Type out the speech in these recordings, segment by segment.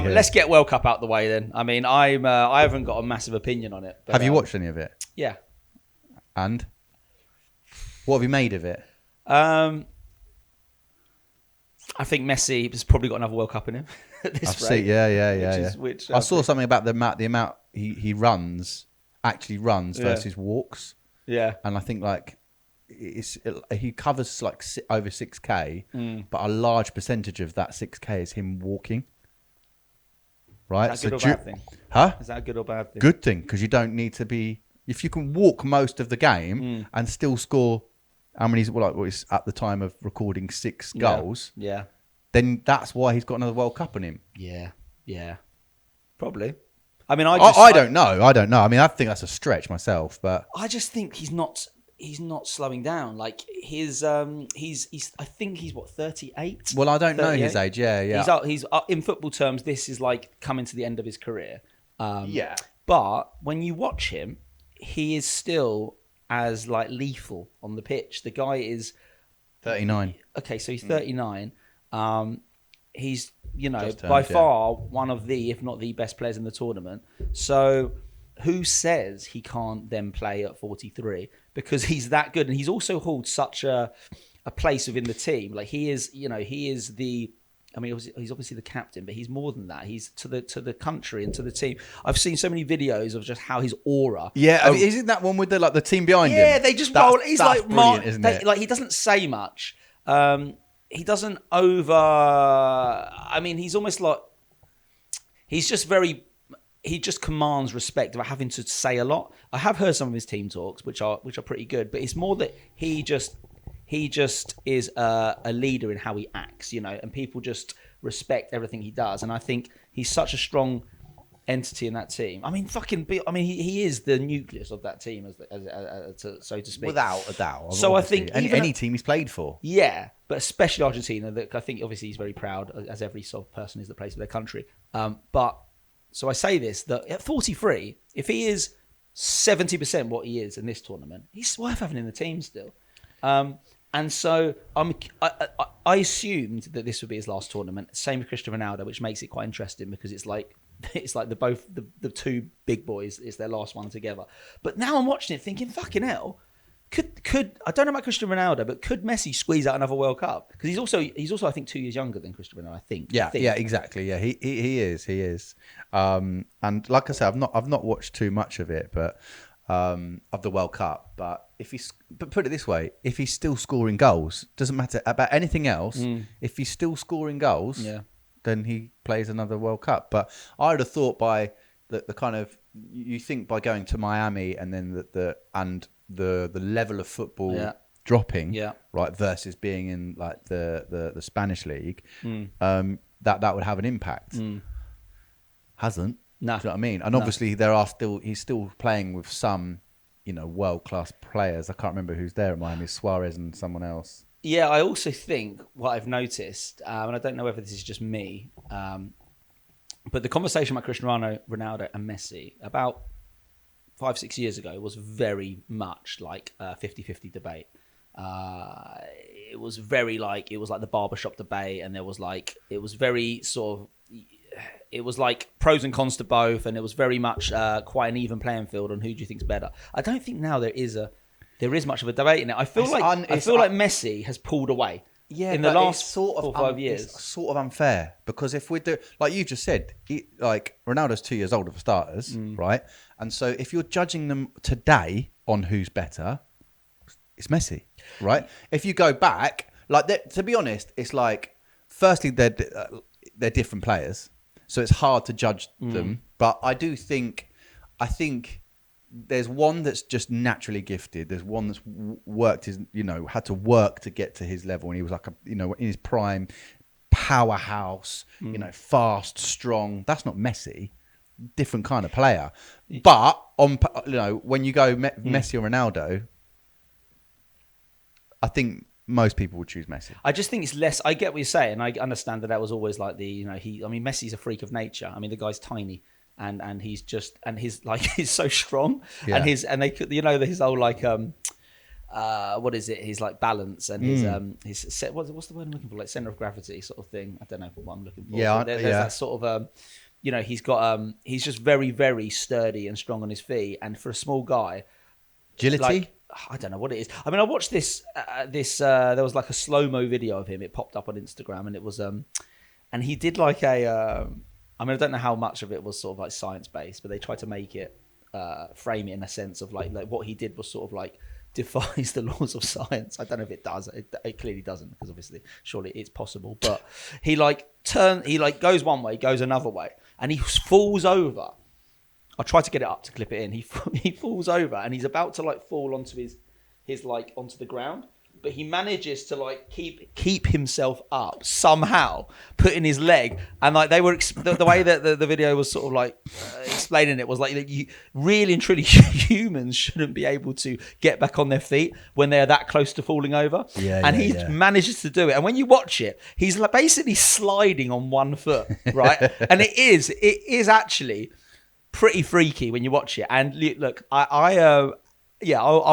Let's get World Cup out the way then. I mean, I haven't got a massive opinion on it. But, have you watched any of it? Yeah. And what have you made of it? I think Messi has probably got another World Cup in him at this rate. Yeah. I saw something about the amount he runs versus walks. Yeah. And I think like he covers like over 6K, but a large percentage of that 6K is him walking. Right? Is that a good or bad thing? Huh? Is that a good or bad thing? Good thing, because you don't need to be... If you can walk most of the game and still score... How many? Well, it's at the time of recording 6 goals. Yeah. Then that's why he's got another World Cup in him. Yeah. Probably. I mean, I don't know. I mean, I think that's a stretch myself, but I just think he's not slowing down. Like he's I think he's what, 38? Well, I don't know his age. Yeah. He's in football terms, this is like coming to the end of his career. Yeah. But when you watch him, he is still as like lethal on the pitch. The guy is 39. Okay, so he's 39. He's, Just by turned, far one of the, if not the best players in the tournament. So who says he can't then play at 43? Because he's that good. And he's also held such a place within the team. Like he is the, I mean, he's obviously the captain, but he's more than that. He's to the country and to the team. I've seen so many videos of just how his aura. Yeah, isn't that one with the team behind him? Yeah, they just roll. He's like brilliant, isn't it? Like he doesn't say much. He doesn't over. I mean, he's almost like he's just very. He just commands respect without having to say a lot. I have heard some of his team talks, which are pretty good, but it's more that he just is a leader in how he acts, and people just respect everything he does. And I think he's such a strong entity in that team. I mean, he is the nucleus of that team, so to speak, without a doubt. So I think any team he's played for, yeah, but especially Argentina. That I think obviously he's very proud, as every sort of person is that plays for their country. But so I say this, that at 43, if he is 70% what he is in this tournament, he's worth having in the team still. And so I assumed that this would be his last tournament. Same with Cristiano Ronaldo, which makes it quite interesting because it's like the two big boys. It's their last one together. But now I'm watching it thinking, fucking hell, could I don't know about Cristiano Ronaldo, but could Messi squeeze out another World Cup? Because he's also I think 2 years younger than Cristiano Ronaldo. I think. Yeah, exactly. Yeah, he is. And like I said, I've not watched too much of it, but. Of the World Cup, but put it this way, if he's still scoring goals, doesn't matter about anything else. If he's still scoring goals, then he plays another World Cup. But I would have thought by the kind of, you think by going to Miami and then the level of football dropping, right, versus being in like the Spanish league, that would have an impact. Hasn't. No. Do you know what I mean? And obviously he's still playing with some, world-class players. I can't remember who's there at Miami, Suarez and someone else. Yeah, I also think what I've noticed, and I don't know whether this is just me, but the conversation about Cristiano Ronaldo and Messi about 5-6 years ago was very much like a 50-50 debate. It was very like, it was like the barbershop debate, and it was very sort of, it was like pros and cons to both, and it was very much quite an even playing field on who do you think's better. I don't think now there is much of a debate in it. I feel like Messi has pulled away. Yeah, in the last sort of 4 or 5 years. It's sort of unfair because if we do, like you just said, like Ronaldo's 2 years older for starters, right? And so if you're judging them today on who's better, it's Messi, right? If you go back, like to be honest, it's like firstly they're different players. So it's hard to judge them, but I think there's one that's just naturally gifted. There's one that's worked had to work to get to his level, and he was like in his prime, powerhouse, fast, strong. That's not Messi. Different kind of player. But when you go Messi or Ronaldo, I think most people would choose Messi. I just think it's less. I get what you're saying. I understand that was always like Messi's a freak of nature. I mean, the guy's tiny, and he's just, and he's so strong, and his whole like what is it? His like balance and his set. What's the word I'm looking for? Like center of gravity sort of thing. I don't know what I'm looking for. Yeah, there's that sort of he's got he's just very very sturdy and strong on his feet, and for a small guy, agility. Like, I don't know what it is. I mean, I watched this. There was like a slow-mo video of him. It popped up on Instagram, and it was and he did like a. I mean, I don't know how much of it was sort of like science-based, but they tried to make it frame it in a sense of like what he did was sort of like defies the laws of science. I don't know if it does. It clearly doesn't, because obviously, surely it's possible. But he goes one way, goes another way, and he falls over. I tried to get it up to clip it in. He falls over, and he's about to like fall onto his like onto the ground, but he manages to like keep himself up somehow, putting his leg. And like they were the way that the video was sort of like explaining it was like you really and truly humans shouldn't be able to get back on their feet when they're that close to falling over. And he manages to do it. And when you watch it, he's like basically sliding on one foot, right? And it is actually pretty freaky when you watch it. And look, I'll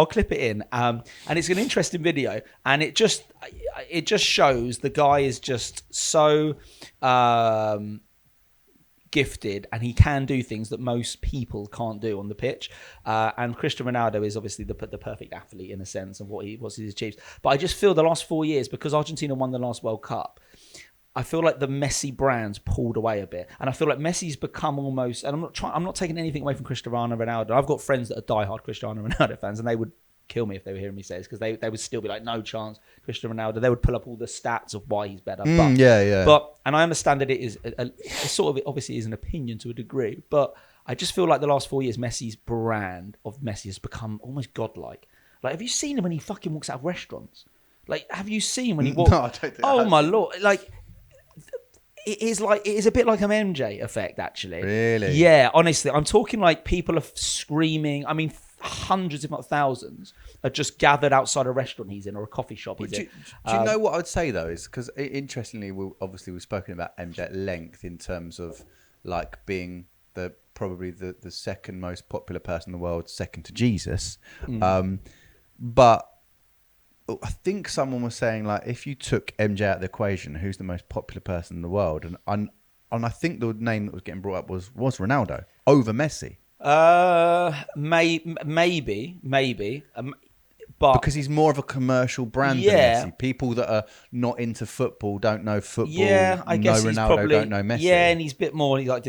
clip it in, and it's an interesting video, and it just shows the guy is just so gifted, and he can do things that most people can't do on the pitch. And Cristiano Ronaldo is obviously the perfect athlete in a sense of what he's achieved. But I just feel the last 4 years, because Argentina won the last World Cup, I feel like the Messi brand's pulled away a bit, and I feel like Messi's become almost. And I'm not taking anything away from Cristiano Ronaldo. I've got friends that are diehard Cristiano Ronaldo fans, and they would kill me if they were hearing me say this, because they would still be like, no chance, Cristiano Ronaldo. They would pull up all the stats of why he's better. But and I understand that it is it sort of obviously is an opinion to a degree, but I just feel like the last 4 years, Messi's brand of Messi has become almost godlike. Like, have you seen him when he fucking walks out of restaurants? Like, have you seen when he walks? No, I don't think oh my lord! Like. It is a bit like an MJ effect, actually. Really? Yeah, honestly. I'm talking like people are screaming. I mean, hundreds, if not thousands, are just gathered outside a restaurant he's in or a coffee shop he's in. Do you know what I would say, though? Is because, interestingly, we've spoken about MJ at length in terms of like being probably the second most popular person in the world, second to Jesus. But I think someone was saying, like, if you took MJ out of the equation, who's the most popular person in the world? And I think the name that was getting brought up was Ronaldo over Messi. Maybe. But because he's more of a commercial brand than Messi. People that are not into football don't know football. Yeah, I guess Ronaldo he's probably, don't know Messi. Yeah, and he's a bit more. He like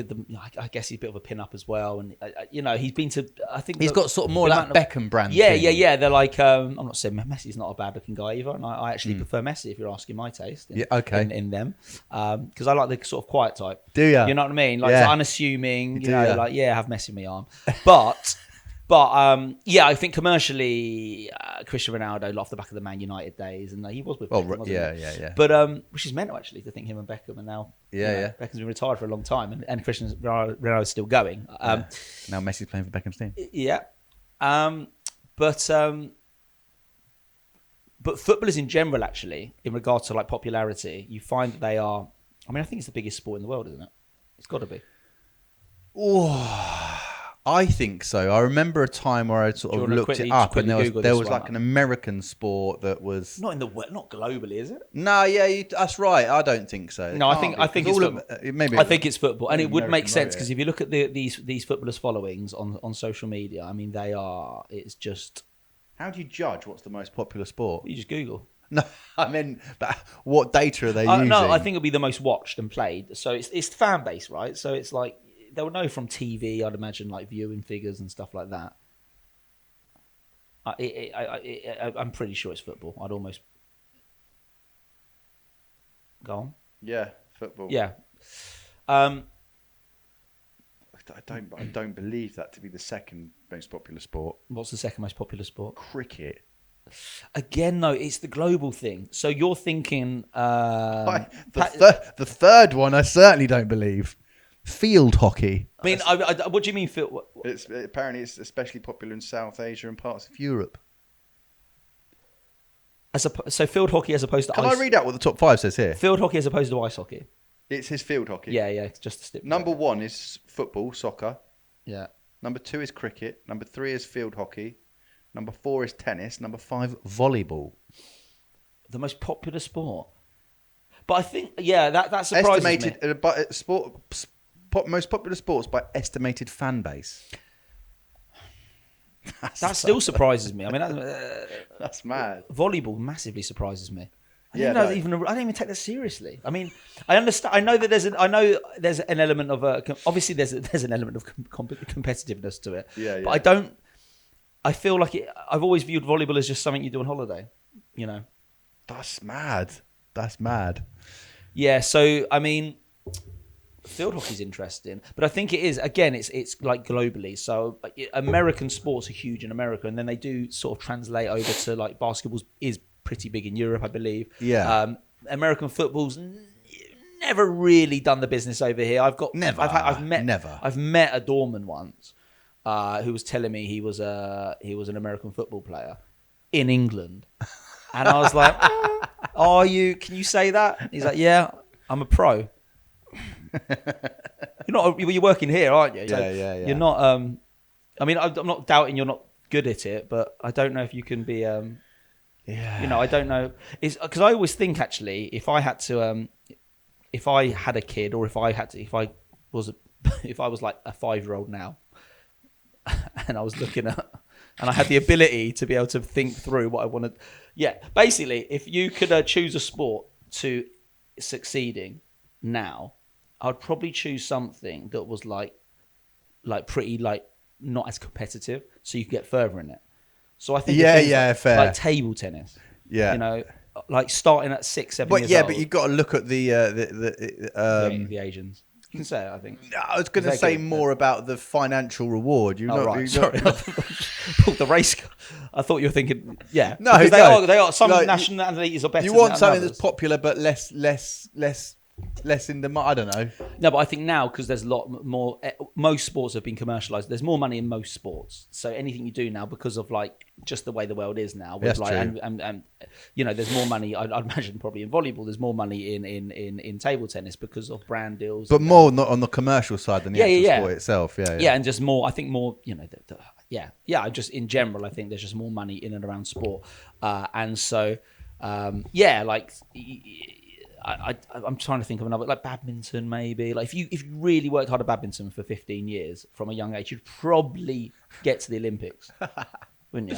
I guess he's a bit of a pin-up as well, and he's been to. I think he's got sort of more that Beckham brand. Yeah, thing. yeah. They're like, I'm not saying Messi's not a bad-looking guy either, and I actually prefer Messi if you're asking my taste. In them, because I like the sort of quiet type. Do you? You know what I mean? Like unassuming. You know, like have Messi in my arm, but. I think commercially, Cristiano Ronaldo off the back of the Man United days, and he was with Beckham, wasn't he? Yeah. But which is mental, actually, to think him and Beckham, and now Beckham's been retired for a long time, and Cristiano Ronaldo's still going. Now Messi's playing for Beckham's team. Yeah, but footballers in general, actually, in regards to like popularity, you find that they are. I mean, I think it's the biggest sport in the world, isn't it? It's got to be. Oh. I think so. I remember a time where I sort of looked it up, and there was like an American sport that was not globally, is it? No, yeah, that's right. I don't think so. No, I think it's football. I think it's football, and it would make sense because if you look at these footballers' followings on social media, I mean, it's just. How do you judge what's the most popular sport? You just Google. No, I mean, but what data are they using? No, I think it'll be the most watched and played. So it's fan base, right? So it's like. They'll know from TV, I'd imagine, like viewing figures and stuff like that. I'm pretty sure it's football. I'd almost go on. Yeah, football. Yeah. I don't believe that to be the second most popular sport. What's the second most popular sport? Cricket. Again, no, it's the global thing. So you're thinking the third one, I certainly don't believe. Field hockey. I mean, what do you mean field? Apparently, it's especially popular in South Asia and parts of Europe. So field hockey as opposed to Can I read out what the top 5 says here? Field hockey as opposed to ice hockey. It says field hockey. Yeah, it's just a stip. Number 1 is football, soccer. Yeah. Number 2 is cricket. Number 3 is field hockey. Number 4 is tennis. Number 5, volleyball. The most popular sport. But I think, that surprises Estimated, me. Most popular sports by estimated fan base. That still surprises me. I mean, that's mad. Volleyball massively surprises me. I Yeah, don't even take that seriously. I mean, I understand. I know that there's an element of obviously there's an element of competitiveness to it. Yeah. But I feel like I've always viewed volleyball as just something you do on holiday. You know. That's mad. Yeah. So I mean, field hockey's interesting, but I think it is, again, it's like globally. So American sports are huge in America, and then they do sort of translate over to like basketball is pretty big in Europe, I believe. Yeah. American football's never really done the business over here. I've met a doorman once who was telling me he was an American football player in England, and I was like, "Are you? Can you say that?" He's like, "Yeah, I'm a pro." You're working here, aren't you? Yeah. You're not. I mean, I'm not doubting you're not good at it, but I don't know if you can be. I don't know. It's because I always think, actually, if I had a kid, or if I was like a 5-year-old now, and I was looking at, and I had the ability to be able to think through what I wanted. Yeah, basically, if you could choose a sport to succeeding now, I'd probably choose something that was like pretty like not as competitive, so you could get further in it. So I think fair. Like table tennis. Yeah, you know, like starting at 6-7 years old. But you've got to look at the Asians. You can say it, I think. No, I was going to say more about the financial reward. Sorry, pulled the race. I thought you were thinking, no, they are some nationalities are better. You want something than that's popular but less in the. I don't know. No, but I think now, because there's a lot more. Most sports have been commercialized. There's more money in most sports. So anything you do now, because of like just the way the world is now, with like, and you know, there's more money. I'd imagine probably in volleyball, there's more money in table tennis because of brand deals. But more not on the commercial side than the actual sport itself. Yeah, and just more. I think more. You know, just in general, I think there's just more money in and around sport, and so like. I'm trying to think of another, like badminton maybe. Like if you really worked hard at badminton for 15 years from a young age, you'd probably get to the Olympics, wouldn't you?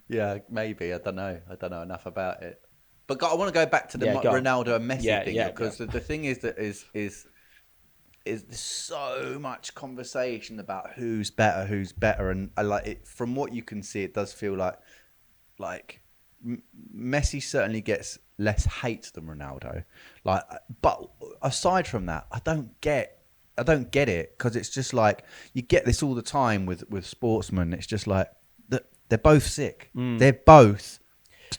Yeah, maybe. I don't know enough about it. But I want to go back to the Ronaldo and Messi thing, because the thing is that is there's so much conversation about who's better, and I like it. From what you can see, it does feel like Messi certainly gets less hate than Ronaldo. But aside from that, I don't get it, because it's just like you get this all the time with sportsmen. It's just like they're both sick. They're both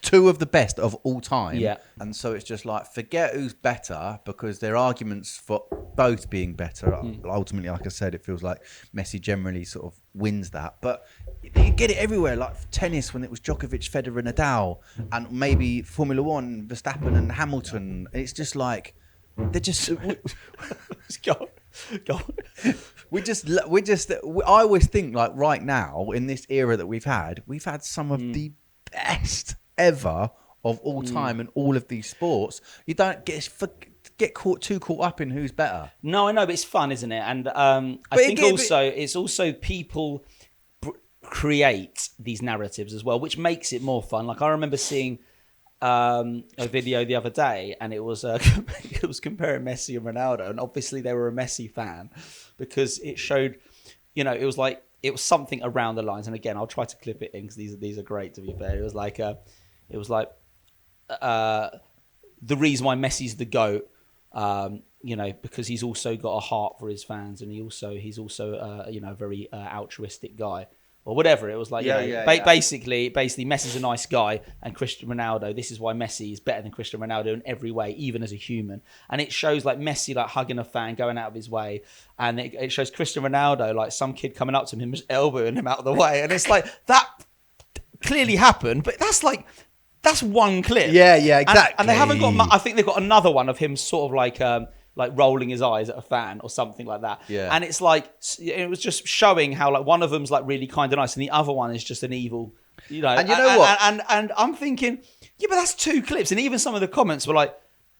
two of the best of all time. Yeah. And so it's just like, forget who's better, because there are arguments for both being better. Ultimately, like I said, it feels like Messi generally sort of wins that. But you get it everywhere, like tennis when it was Djokovic, Federer, Nadal, and maybe Formula One, Verstappen and Hamilton. It's just like, they're just... Go on. I always think, like, right now, in this era that we've had some of the best ever of all time in all of these sports. You don't get too caught up in who's better. No, I know, but it's fun, isn't it? And I think it's also people create these narratives as well, which makes it more fun. Like I remember seeing a video the other day, and it was comparing Messi and Ronaldo, and obviously they were a Messi fan because it showed, you know, it was something around the lines. And again, I'll try to clip it in because these are great, to be fair. It was like the reason why Messi's the GOAT, you know, because he's also got a heart for his fans, and he's also you know, a very altruistic guy, or whatever. It was like, basically Messi's a nice guy, and Cristiano Ronaldo, this is why Messi is better than Cristiano Ronaldo in every way, even as a human. And it shows like Messi like hugging a fan, going out of his way, and it shows Cristiano Ronaldo like some kid coming up to him, just elbowing him out of the way, and it's like, that clearly happened, but that's one clip. Yeah, exactly. And they haven't got. I think they've got another one of him sort of like rolling his eyes at a fan or something like that. Yeah. And it's like, it was just showing how like one of them's like really kind and nice, and the other one is just an evil You know, And you know what? And I'm thinking, yeah, but that's 2 clips. And even some of the comments were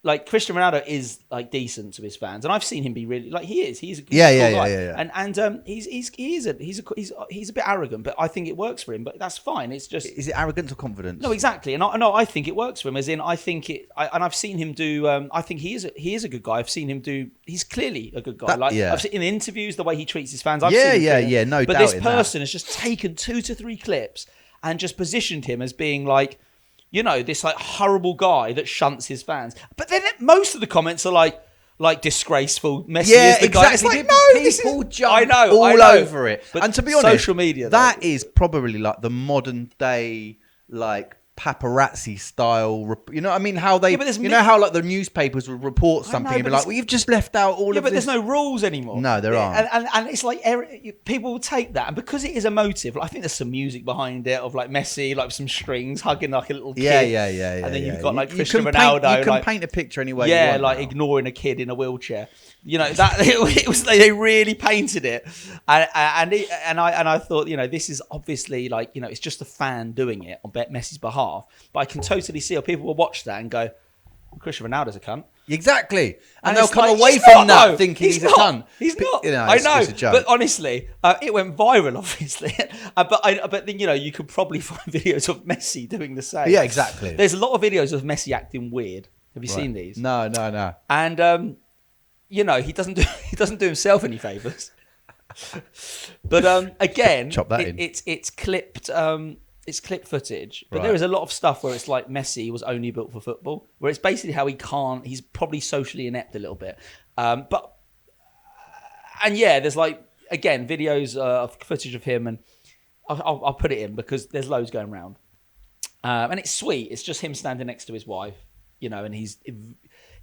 like Cristiano Ronaldo is like decent to his fans, and I've seen him be really like he is. He's a cool guy. And he's a bit arrogant, but I think it works for him. But that's fine. It's just, is it arrogance or confidence? No, exactly. And I think it works for him. As in, I think and I've seen him do. I think he is a good guy. I've seen him do. He's clearly a good guy. I've seen in interviews the way he treats his fans. I've seen him no doubt. But this person has just taken 2 to 3 clips and just positioned him as being like, you know, this like horrible guy that shunts his fans. But then most of the comments are like disgraceful. Messi is the guy. It's like, people jump all over it. But and to be honest, social media, that is probably like the modern day like paparazzi style. You know what I mean? How they, you know how like the newspapers would report something and be like, well, you've just left out all of this. Yeah, but there's no rules anymore. No, there aren't. And it's like people will take that, and because it is emotive, I think there's some music behind it of like Messi, like some strings hugging like a little kid. Yeah. And then you've got like Cristiano Ronaldo. You can paint a picture any way. Yeah, you want like now. ignoring a kid in a wheelchair. You know that it was they really painted it, and I thought, you know, this is obviously like, you know, it's just a fan doing it on Messi's behalf, but I can totally see how people will watch that and go, well, Cristiano Ronaldo's a cunt. Then and they'll come away from that thinking he's a cunt. He's not. You know, I know, it's a joke. but honestly, it went viral, obviously. But then, you know, you could probably find videos of Messi doing the same. Yeah, exactly. There's a lot of videos of Messi acting weird. Have you seen these? No. And you know, he doesn't do himself any favors. But again, chop that in. It's clipped. It's clip footage, but Right. there is a lot of stuff where it's like Messi was only built for football, where it's basically how he's probably socially inept a little bit. And there's like, again, videos of footage of him, and I'll put it in because there's loads going around. And it's sweet. It's just him standing next to his wife, you know, and he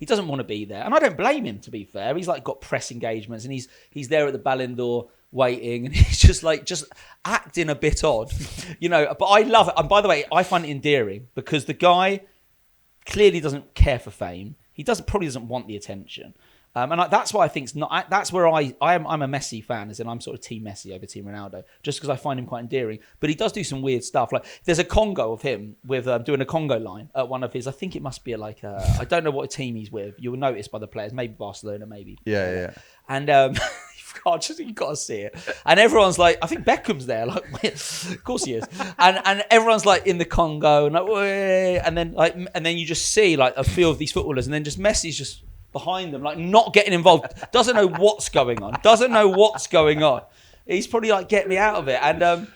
doesn't want to be there. And I don't blame him, to be fair. He's like got press engagements, and he's there at the Ballon d'Or waiting, and he's just acting a bit odd, you know. But I love it. And by the way, I find it endearing because the guy clearly doesn't care for fame. He probably doesn't want the attention. And that's why I think it's not. That's where I'm a Messi fan, as in I'm sort of Team Messi over Team Ronaldo, just because I find him quite endearing. But he does do some weird stuff. Like there's a Congo of him with doing a Congo line at one of his. I think it must be like I don't know what team he's with. You'll notice by the players, maybe Barcelona, maybe. Yeah. And you've got to see it. And everyone's like, I think Beckham's there. Like, of course he is. And everyone's like in the Congo, and like, and then you just see like a few of these footballers, and then just Messi's just behind them, like not getting involved, doesn't know what's going on. He's probably like, get me out of it. And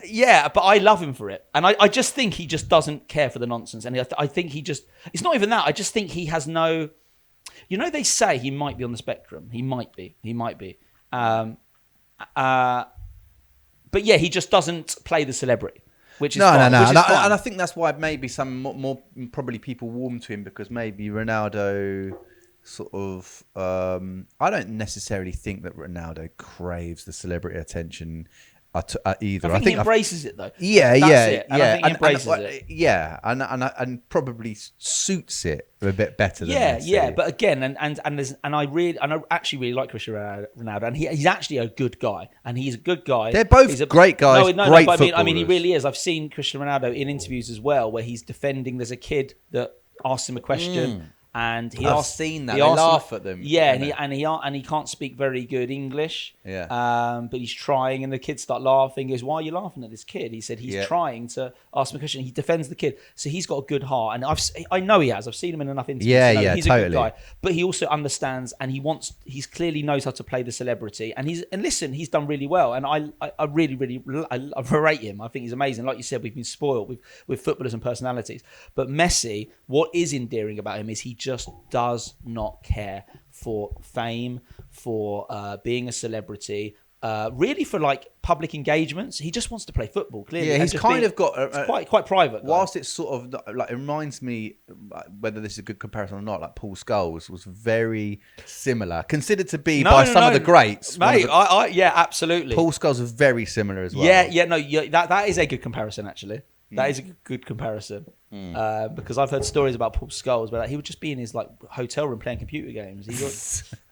yeah, but I love him for it. And I just think he just doesn't care for the nonsense. And I think it's not even that. I just think he has no, you know, they say he might be on the spectrum. He might be. But yeah, he just doesn't play the celebrity. Which is fine. No. And I think that's why maybe some more probably people warm to him, because maybe Ronaldo sort of. I don't necessarily think that Ronaldo craves the celebrity attention either. I think he embraces it though. Yeah. I think he embraces it. Yeah, and probably suits it a bit better than Messi. Yeah. But again, and I actually really like Cristiano Ronaldo, and he's actually a good guy, and he's a good guy. They're both great guys. Great footballers. I mean, he really is. I've seen Cristiano Ronaldo in interviews as well, where he's defending. There's a kid that asks him a question. And I've seen that. They laugh at them. Yeah, and he can't speak very good English. Yeah. But he's trying, and the kids start laughing. He goes, "Why are you laughing at this kid?" He said he's trying to ask him a question. He defends the kid, so he's got a good heart, and I know he has. I've seen him in enough interviews. Yeah, he's totally. a good guy, but he also understands, and he clearly knows how to play the celebrity. And listen, he's done really well, and I really I rate him. I think he's amazing. Like you said, we've been spoiled with footballers and personalities, but Messi, what is endearing about him is he just does not care for fame, for being a celebrity, really for like public engagements. He just wants to play football, clearly. Yeah, he's kind of got quite private. Whilst it's sort of like, it reminds me, whether this is a good comparison or not, like Paul Scholes was very similar, considered to be by some of the greats. Mate, yeah, absolutely. Paul Scholes was very similar as well. That is a good comparison, actually. That is a good comparison. Because I've heard stories about Paul Scholes where he would just be in his like hotel room playing computer games.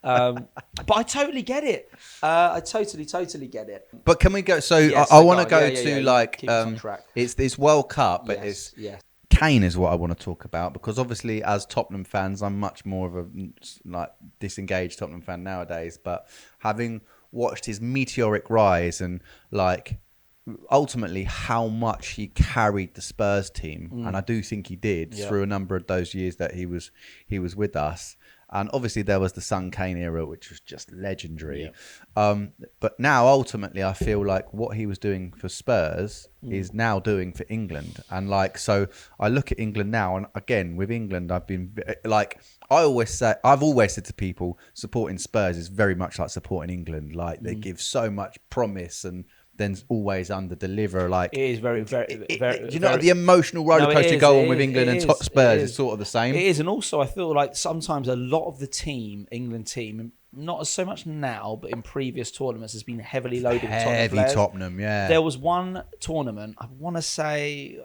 But I totally get it. I totally get it. But can we go? So Yes, I want to go yeah, to yeah, like keep us on track. it's this World Cup, but Yes, it's yes. Kane is what I want to talk about, because obviously as Tottenham fans, I'm much more of a like disengaged Tottenham fan nowadays. But having watched his meteoric rise and like ultimately how much he carried the Spurs team, and I do think he did through a number of those years that he was with us. And obviously there was the Son Kane era, which was just legendary. But now ultimately I feel like what he was doing for Spurs is now doing for England. And like, so I look at England now, and again, with England, I've been like, I've always said to people, supporting Spurs is very much like supporting England. Like they give so much promise and then always under deliver. Like It is very, very, very. Do you know the emotional roller coaster go on with England and Spurs is sort of the same? It is, and also I feel like sometimes a lot of the England team, not so much now, but in previous tournaments, has been heavily loaded with Tottenham players. Tottenham, yeah. There was one tournament, I want to say,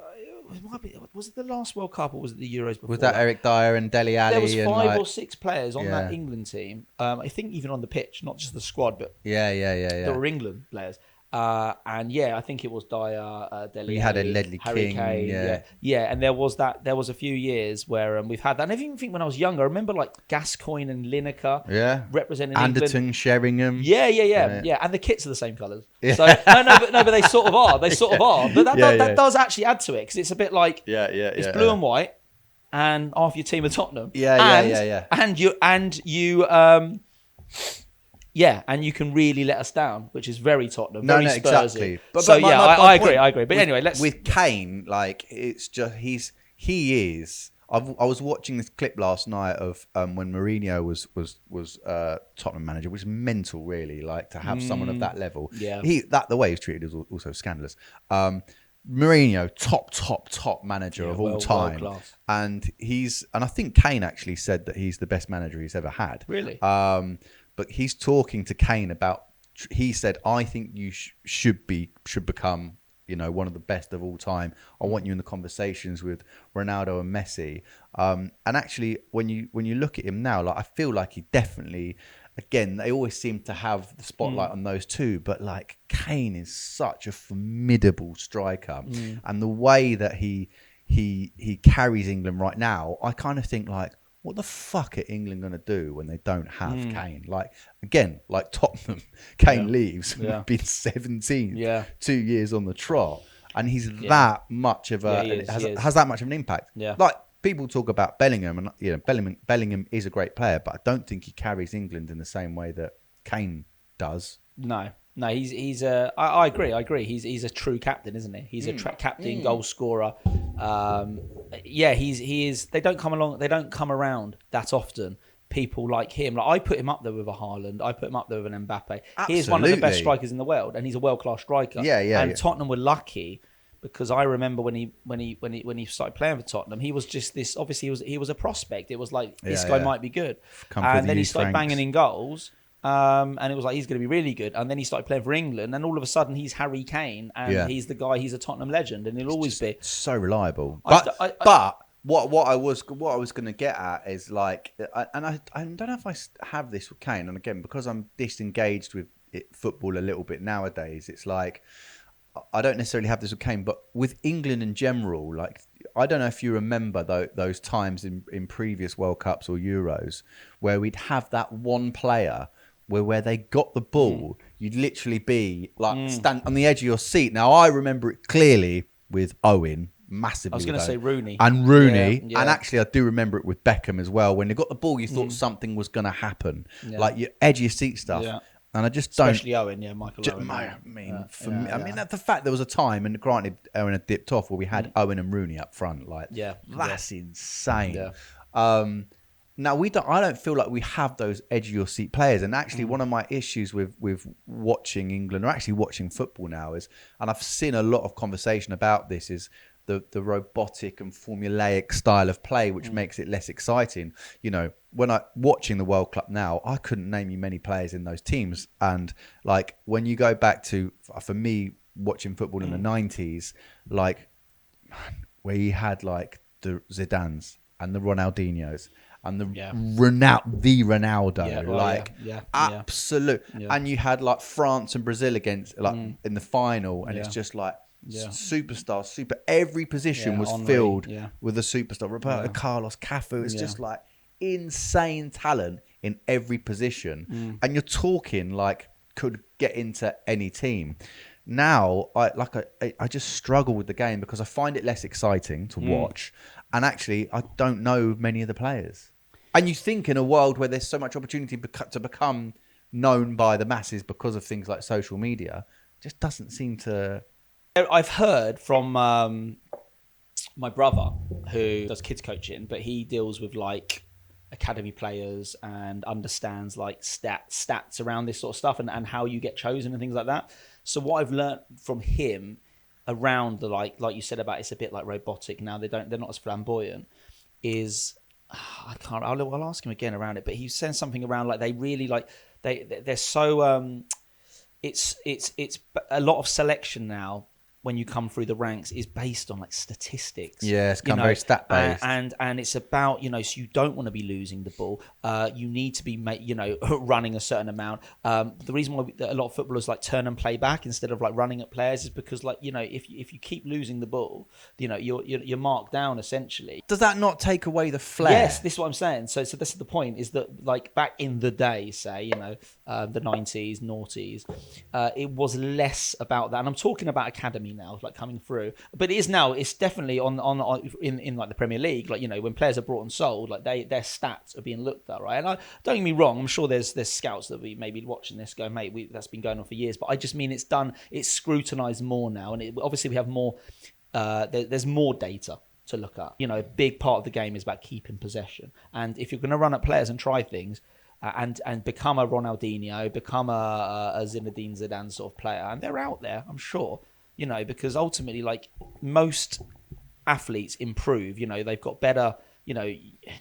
it might be, was it the last World Cup or was it the Euros before? Was that Eric Dyer and Dele Alli? There was five and or six players on that England team. I think even on the pitch, not just the squad, but there were England players. And yeah, I think it was Dyer, Dele Alli, had a Ledley Harry King, Kane, and there was a few years where we've had that. And I even think when I was younger, I remember like Gascoigne and Lineker, representing Anderton, England. Sheringham, yeah, and the kits are the same colours. So but they sort of are. But that does actually add to it, because it's a bit like it's blue and white, and half your team are Tottenham. And you can really let us down, which is very Tottenham, very Spursy. Exactly. I agree. But anyway, with Kane, like it's just he is. I was watching this clip last night of when Mourinho was Tottenham manager, which is mental, really. Like to have someone of that level. Yeah. The way he's treated is also scandalous. Mourinho, top manager of all time, and I think Kane actually said that he's the best manager he's ever had. Really. But he's talking to Kane about. He said, "I think you should become, one of the best of all time. I want you in the conversations with Ronaldo and Messi." And actually, when you look at him now, like I feel like he definitely. Again, they always seem to have the spotlight on those two, but like Kane is such a formidable striker, and the way that he carries England right now, I kind of think like, what the fuck are England going to do when they don't have Kane? Like, again, like Tottenham, Kane leaves, been 17, 2 years on the trot, and he's that much of has that much of an impact. Yeah. Like, people talk about Bellingham, and Bellingham is a great player, but I don't think he carries England in the same way that Kane does. No, he's a. I agree. He's a true captain, isn't he? He's a captain, goal scorer. He is. They don't come around that often. People like him. Like I put him up there with a Haaland. I put him up there with an Mbappe. Absolutely. He is one of the best strikers in the world, and he's a world-class striker. And Tottenham were lucky, because I remember when he started playing for Tottenham, he was just this. Obviously, he was a prospect. It was like this guy might be good, and then he started banging in goals. And it was like he's going to be really good, and then he started playing for England, and all of a sudden he's Harry Kane, and he's the guy. He's a Tottenham legend, and he'll always be so reliable. But what I was going to get at is like, and I don't know if I have this with Kane, and again because I'm disengaged with football a little bit nowadays, it's like I don't necessarily have this with Kane, but with England in general, like I don't know if you remember those times in previous World Cups or Euros where we'd have that one player where they got the ball, you'd literally be like stand on the edge of your seat. Now I remember it clearly with Owen, massively. I was going to say Rooney. And Rooney, and actually I do remember it with Beckham as well. When they got the ball, you thought something was going to happen, like your edge of your seat stuff. Yeah. And I just don't. Especially Owen, Michael Owen. I mean, the fact there was a time, and granted, Owen had dipped off, where we had Owen and Rooney up front. Like, that's insane. Yeah. Now I don't feel like we have those edge of your seat players. And actually, one of my issues with watching England, or actually watching football now, is, and I've seen a lot of conversation about this, is the robotic and formulaic style of play, which makes it less exciting. When I watching the World Cup now, I couldn't name you many players in those teams. And like when you go back to, for me, watching football in the 90s, like where you had like the Zidans and the Ronaldinhos and the Ronaldo, absolute. Yeah. And you had like France and Brazil against in the final, and it's just like superstars, every position was Henry, filled with a superstar. Roberto Carlos, Cafu. It's just like insane talent in every position, and you're talking like could get into any team. Now, I just struggle with the game because I find it less exciting to watch, and actually, I don't know many of the players. And you think in a world where there's so much opportunity to become known by the masses because of things like social media, it just doesn't seem to. I've heard from my brother who does kids coaching, but he deals with like academy players and understands like stats around this sort of stuff and how you get chosen and things like that. So what I've learned from him around the like you said about it's a bit like robotic now, they're not as flamboyant, is I'll ask him again around it, but he's saying something around like they really like they're so it's a lot of selection now when you come through the ranks is based on like statistics. Yeah, it's very stat based, and it's about so you don't want to be losing the ball. You need to be running a certain amount. The reason why a lot of footballers like turn and play back instead of like running at players is because if you keep losing the ball, you're marked down essentially. Does that not take away the flair? Yes, this is what I'm saying. So this is the point: is that like back in the day, say the 90s, noughties, it was less about that, and I'm talking about academy now, like coming through, but it is now. It's definitely in like the Premier League, like when players are brought and sold, like their stats are being looked at, right? And don't get me wrong, I'm sure there's scouts that we may be watching this go, mate, that's been going on for years, but I just mean it's scrutinized more now, and obviously we have more. There's more data to look at. A big part of the game is about keeping possession, and if you're going to run at players and try things. And become a Ronaldinho, become a Zinedine Zidane sort of player, and they're out there, I'm sure. Because ultimately, like most athletes improve. They've got better,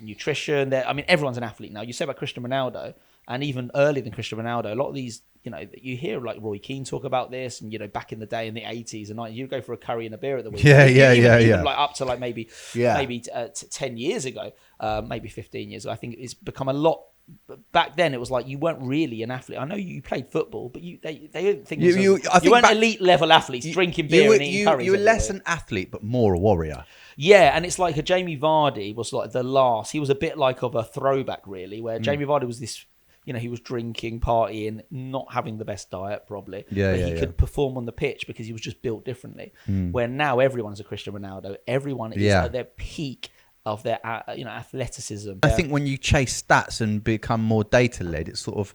nutrition. Everyone's an athlete now. You say about Cristiano Ronaldo, and even earlier than Cristiano Ronaldo, a lot of these, you hear like Roy Keane talk about this, and back in the day in the 80s and 90s, you go for a curry and a beer at the weekend. Even like up to like maybe 10 years ago, maybe 15 years ago. I think it's become a lot. Back then, it was like you weren't really an athlete. I know you played football, but they didn't think you weren't elite level athletes drinking beer and eating curries. You were less an athlete, but more a warrior. Yeah, and it's like a Jamie Vardy was like the last. He was a bit like of a throwback, really, where Jamie Vardy was this. He was drinking, partying, not having the best diet, probably. But he could perform on the pitch because he was just built differently. Where now everyone's a Cristiano Ronaldo. Everyone is at their peak of their athleticism. I think when you chase stats and become more data led, it sort of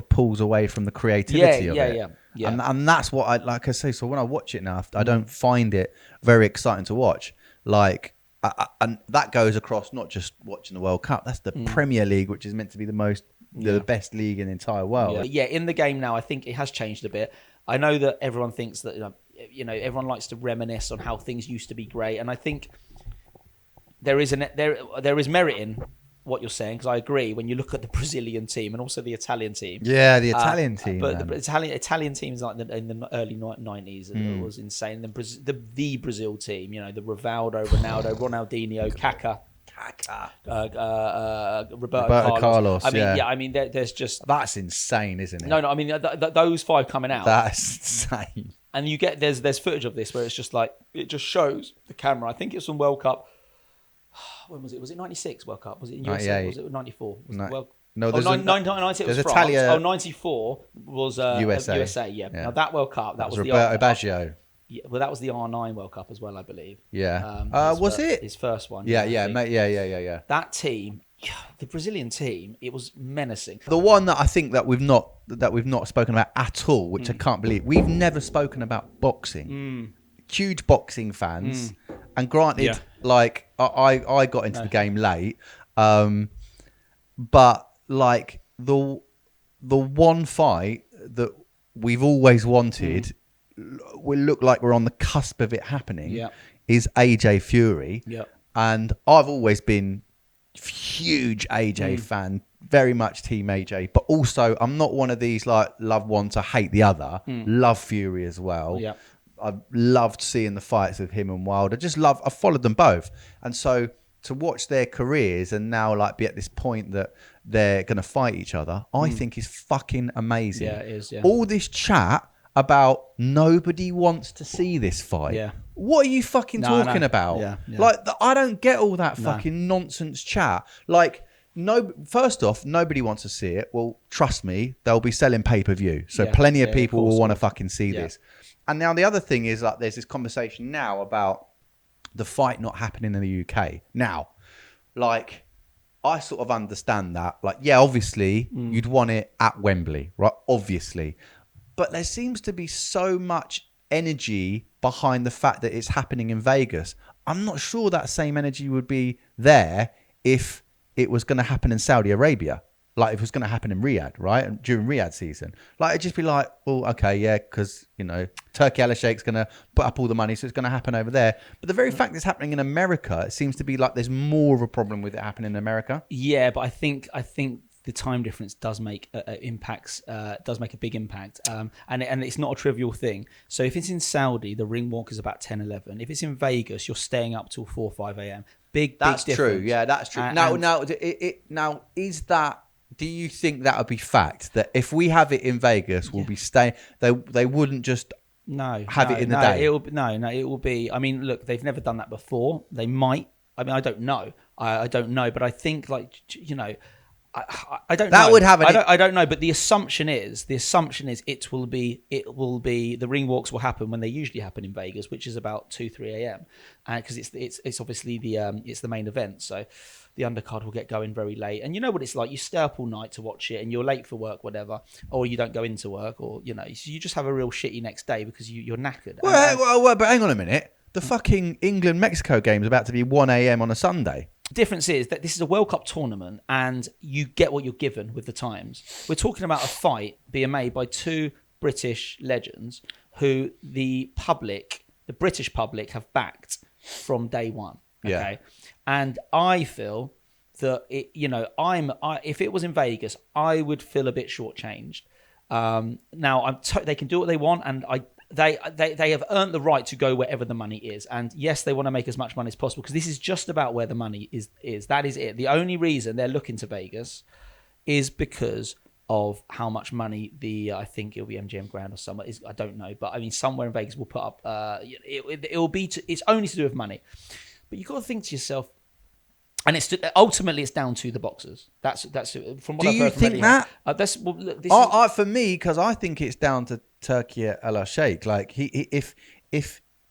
pulls away from the creativity of it. Yeah. And that's what I say. So when I watch it now, I don't find it very exciting to watch. Like, and that goes across not just watching the World Cup. That's the Premier League, which is meant to be the best league in the entire world. Yeah, in the game now, I think it has changed a bit. I know that everyone thinks that everyone likes to reminisce on how things used to be great, and I think. There is merit in what you're saying, because I agree when you look at the Brazilian team and also the Italian team. Yeah, the Italian team. But the Italian team is like in the early 90s. It was insane. The Brazil team, the Rivaldo, Ronaldo, Ronaldinho, Kaká. Roberto Carlos. There's just that's insane, isn't it? No. Those five coming out. That's insane. And you get there's footage of this where it's just like it just shows the camera. I think it's on World Cup. When was it? Was it 96 World Cup? Was it in USA? Was it 94? No, there's 98 was France. Italia... 94 was USA. Yeah. Now that World Cup, that was Roberto Baggio. Yeah, well, that was the R9 World Cup as well, I believe. Yeah. Was it his first one? Yeah, mate. Yeah. That team, the Brazilian team, it was menacing. The one that I think that we've not spoken about at all, which I can't believe, we've never spoken about boxing. Huge boxing fans, and granted, like I got into the game late, but like the one fight that we've always wanted, we look like we're on the cusp of it happening. Is AJ Fury, and I've always been huge AJ fan, very much team AJ, but also I'm not one of these like love one to hate the other. Love Fury as well. I've loved seeing the fights of him and Wilder. I've followed them both. And so to watch their careers and now like be at this point that they're going to fight each other, I think is fucking amazing. Yeah, it is. Yeah. All this chat about nobody wants to see this fight. Yeah. What are you fucking talking about? Yeah. Like, I don't get all that fucking nonsense chat. Like, no. First off, nobody wants to see it. Well, trust me, they'll be selling pay-per-view, so plenty of people will want to fucking see this. And now the other thing is, like, there's this conversation now about the fight not happening in the UK. Now, like, I sort of understand that. Like, yeah, obviously, you'd want it at Wembley, right? Obviously. But there seems to be so much energy behind the fact that it's happening in Vegas. I'm not sure that same energy would be there if it was going to happen in Saudi Arabia. Like, if it was going to happen in Riyadh, right? And during Riyadh season. Like, it'd just be like, well, okay, yeah, because, you know, Turkey Al Sheikh's going to put up all the money, so it's going to happen over there. But the very fact it's happening in America, it seems to be like there's more of a problem with it happening in America. Yeah, but I think the time difference does make does make a big impact, and it's not a trivial thing. So if it's in Saudi, the ring walk is about 10, 11. If it's in Vegas, you're staying up till 4, 5 a.m. That's big true. Yeah, that's true. Now, is that? Do you think that would be fact that if we have it in Vegas, we'll be staying? They wouldn't just have it in the day. It will be. I mean, look, they've never done that before. They might. I mean, I don't know. I don't know, but I think, like, you know. I don't know. That would have I don't know, but the assumption is it will be the ring walks will happen when they usually happen in Vegas, which is about 2, 3 a.m. because it's obviously it's the main event, so the undercard will get going very late. And you know what it's like, you stay up all night to watch it and you're late for work, whatever, or you don't go into work, or you know, so you just have a real shitty next day because you're knackered. Well, but hang on a minute. The fucking England-Mexico game is about to be 1 a.m. on a Sunday. The difference is that this is a World Cup tournament and you get what you're given with the times. We're talking about a fight being made by two British legends who the British public have backed from day one. Okay. Yeah. And I feel that if it was in Vegas, I would feel a bit shortchanged. Now they can do what they want, and they have earned the right to go wherever the money is. And yes, they want to make as much money as possible because this is just about where the money is. That is it. The only reason they're looking to Vegas is because of how much money I think it'll be MGM Grand or somewhere. I don't know. But I mean, somewhere in Vegas will put up, it's only to do with money. But you've got to think to yourself, and ultimately it's down to the boxers. That's from what I've heard from think that? For me, because I think it's down to Turkey Al Sheikh. Like if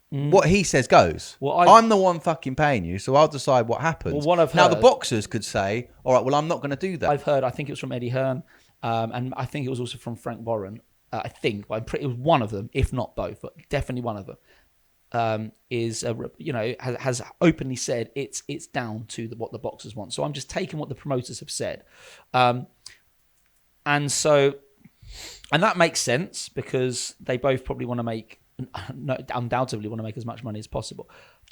what he says goes. Well, I'm the one fucking paying you, so I'll decide what happens. Well, now the boxers could say, all right, well, I'm not going to do that. I've heard. I think it was from Eddie Hearn, and I think it was also from Frank Warren. I think, but it was one of them, if not both, but definitely one of them. Has openly said it's down to what the boxers want. So I'm just taking what the promoters have said, and that makes sense because they both probably want to make, undoubtedly want to make as much money as possible.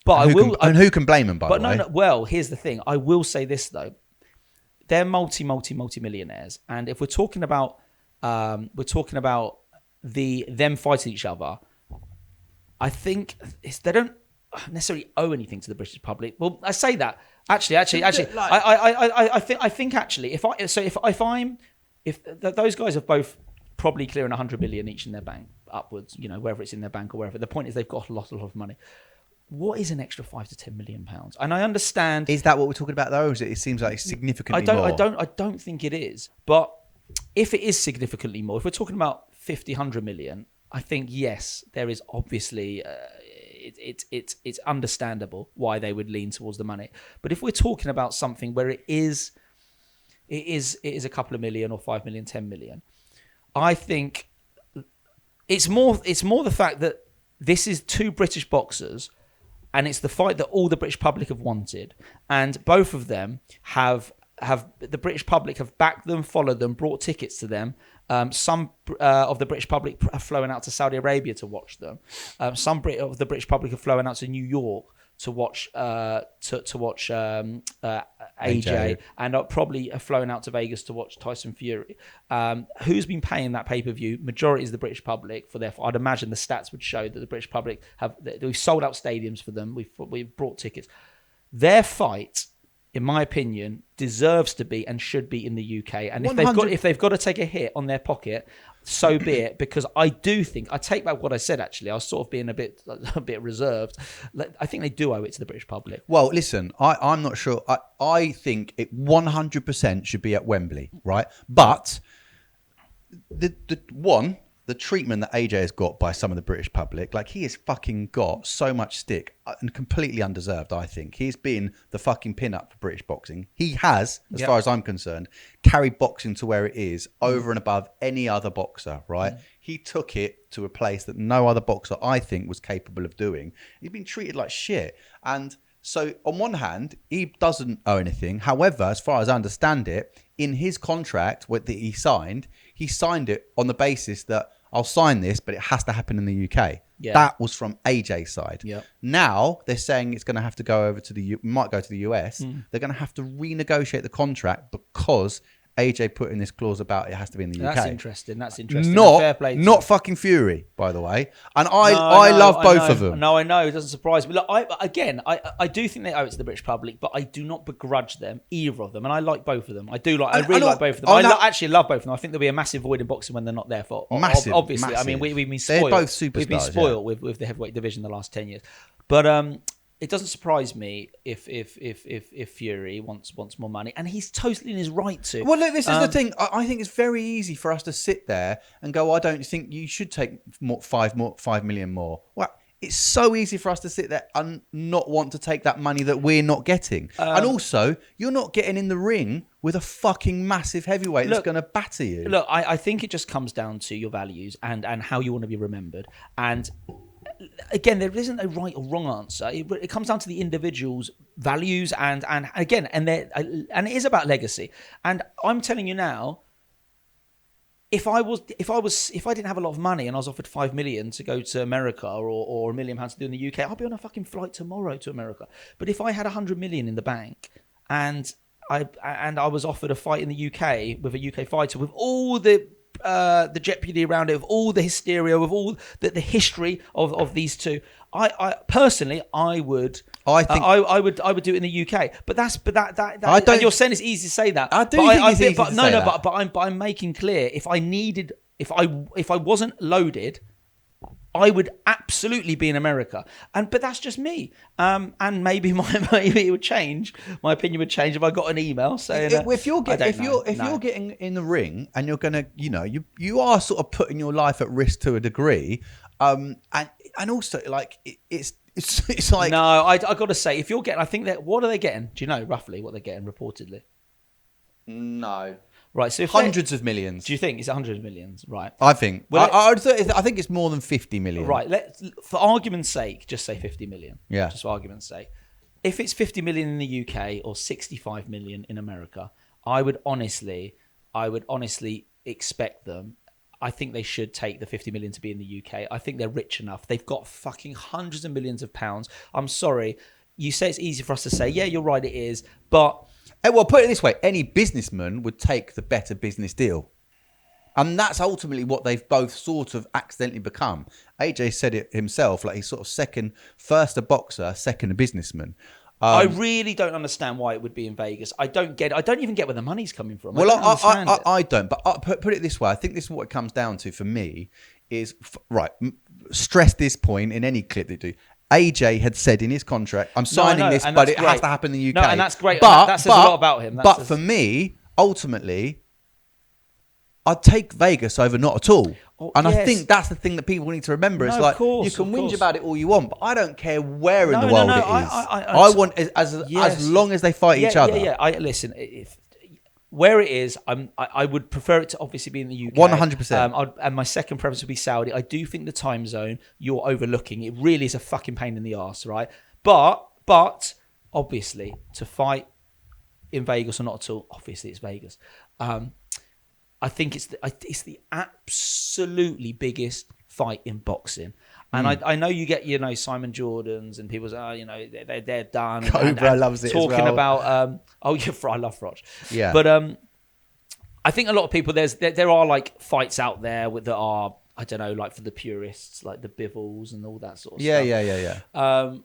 But who can blame them? By the way, well, here's the thing. I will say this though: they're multi-millionaires, and if we're talking about them fighting each other. I think they don't necessarily owe anything to the British public. Well, I say that actually, I think if those guys are both probably clearing 100 million each in their bank upwards, you know, whether it's in their bank or wherever. The point is they've got a lot of money. What is an extra £5 to £10 million? And I understand. Is that what we're talking about though? Or is it seems like significantly more? I don't think it is. But if it is significantly more, if we're talking about 50, 100 million. I think, yes, there is obviously, it's understandable why they would lean towards the money. But if we're talking about something where it is a couple of million or 5 million, 10 million, I think it's more the fact that this is two British boxers and it's the fight that all the British public have wanted. And both of them have the British public have backed them, followed them, brought tickets to them. Some of the British public have flown out to Saudi Arabia to watch them. Some of the British public have flown out to New York to watch AJ, and probably have flown out to Vegas to watch Tyson Fury. Who's been paying that pay-per-view? Majority is the British public. I'd imagine the stats would show that the British public we've sold out stadiums for them. We've brought tickets. Their fight in my opinion, deserves to be and should be in the UK. And if 100 they've got to take a hit on their pocket, so be it. Because I do think, I take back what I said. Actually, I was sort of being a bit reserved. I think they do owe it to the British public. Well, listen, I'm not sure. I think it 100% should be at Wembley, right? But the treatment that AJ has got by some of the British public, like he has fucking got so much stick and completely undeserved, I think. He's been the fucking pin-up for British boxing. He has, as far as I'm concerned, carried boxing to where it is over and above any other boxer, right? He took it to a place that no other boxer, I think, was capable of doing. He's been treated like shit. And so on one hand, he doesn't owe anything. However, as far as I understand it, in his contract that he signed it on the basis that I'll sign this, but it has to happen in the UK. Yeah. That was from AJ's side. Yep. Now they're saying it's going to have to go over to might go to the US. They're going to have to renegotiate the contract because AJ put in this clause about it has to be in the UK. That's interesting. Fair play not fucking Fury, by the way. And I love both of them. No, I know. It doesn't surprise me. Look, I do think they owe it to the British public, but I do not begrudge them, either of them. And I like both of them. I really like both of them. I actually love both of them. I think there'll be a massive void in boxing when they're not there for. Massive. Obviously. Massive. I mean, we've been spoiled. They're both superstars. We've been spoiled with the heavyweight division the last 10 years. But it doesn't surprise me if Fury wants more money, and he's totally in his right to. Well, look, this is the thing. I think it's very easy for us to sit there and go, "I don't think you should take 5 million more." Well, it's so easy for us to sit there and not want to take that money that we're not getting. And also, you're not getting in the ring with a fucking massive heavyweight that's going to batter you. Look, I think it just comes down to your values and how you want to be remembered. And again, there isn't a right or wrong answer. It comes down to the individual's values and it is about legacy. And I'm telling you now, if I didn't have a lot of money and I was offered 5 million to go to America or £1 million to do in the UK, I'd be on a fucking flight tomorrow to America. But if I had 100 million in the bank and I was offered a fight in the UK with a UK fighter with all the jeopardy around it, of all the hysteria, with all the history of these two, I personally would do it in the UK. But and you're saying it's easy to say that. I do think it's easy to say that. But I'm making clear if I wasn't loaded, I would absolutely be in America, but that's just me. And maybe it would change. My opinion would change if I got an email saying if you're getting in the ring and you're gonna, you are sort of putting your life at risk to a degree, and also like it's like no, I got to say if you're getting, I think that what are they getting? Do you know roughly what they're getting reportedly? No. Right, so hundreds of millions. Do you think it's hundreds of millions? Right. I think. I think it's more than 50 million. Right. For argument's sake, just say 50 million. Yeah. Just for argument's sake, if it's 50 million in the UK or 65 million in America, I would honestly expect them. I think they should take the 50 million to be in the UK. I think they're rich enough. They've got fucking hundreds of millions of pounds. I'm sorry. You say it's easy for us to say. Yeah, you're right. It is, but. Well, put it this way, any businessman would take the better business deal. And that's ultimately what they've both sort of accidentally become. AJ said it himself, like he's sort of first a boxer, second a businessman. I really don't understand why it would be in Vegas. I don't even get where the money's coming from. Well, I don't. But put it this way, I think this is what it comes down to for me is, stress this point in any clip they do. AJ had said in his contract, I'm signing this, but it has to happen in the UK. No, and that's great. That says a lot about him. For me, ultimately, I'd take Vegas over not at all. I think that's the thing that people need to remember. It's like, you can whinge about it all you want, but I don't care where in the world it is. I want as long as they fight each other. Yeah. Listen, where it is, I would prefer it to obviously be in the UK. 100%. And my second preference would be Saudi. I do think the time zone you're overlooking, it really is a fucking pain in the arse, right? But obviously, to fight in Vegas or not at all, obviously it's Vegas. I think it's the absolutely biggest fight in boxing. And I know you get, Simon Jordans and people say, they're done. Cobra loves it talking as well. About, I love Froch. Yeah. But I think a lot of people, there are like fights out there that are, I don't know, like for the purists, like the Bivals and all that sort of stuff. Yeah.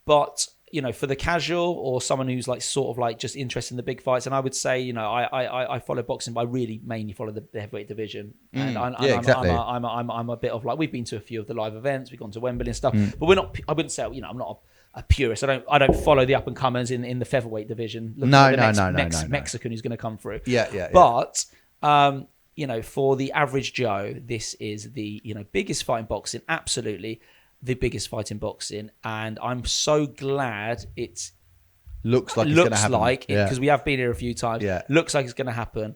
But for the casual or someone who's like sort of like just interested in the big fights, and I would say, I follow boxing, but I really mainly follow the heavyweight division. And exactly. I'm a bit of like, we've been to a few of the live events, we've gone to Wembley and stuff, but we're not. I wouldn't say, I'm not a purist. I don't follow the up and comers in the featherweight division. No. Mexican who's going to come through. Yeah. But for the average Joe, this is the biggest fight in boxing. Absolutely. The biggest fight in boxing, and I'm so glad looks like it's going to happen. Because we have been here a few times. Yeah. Looks like it's going to happen.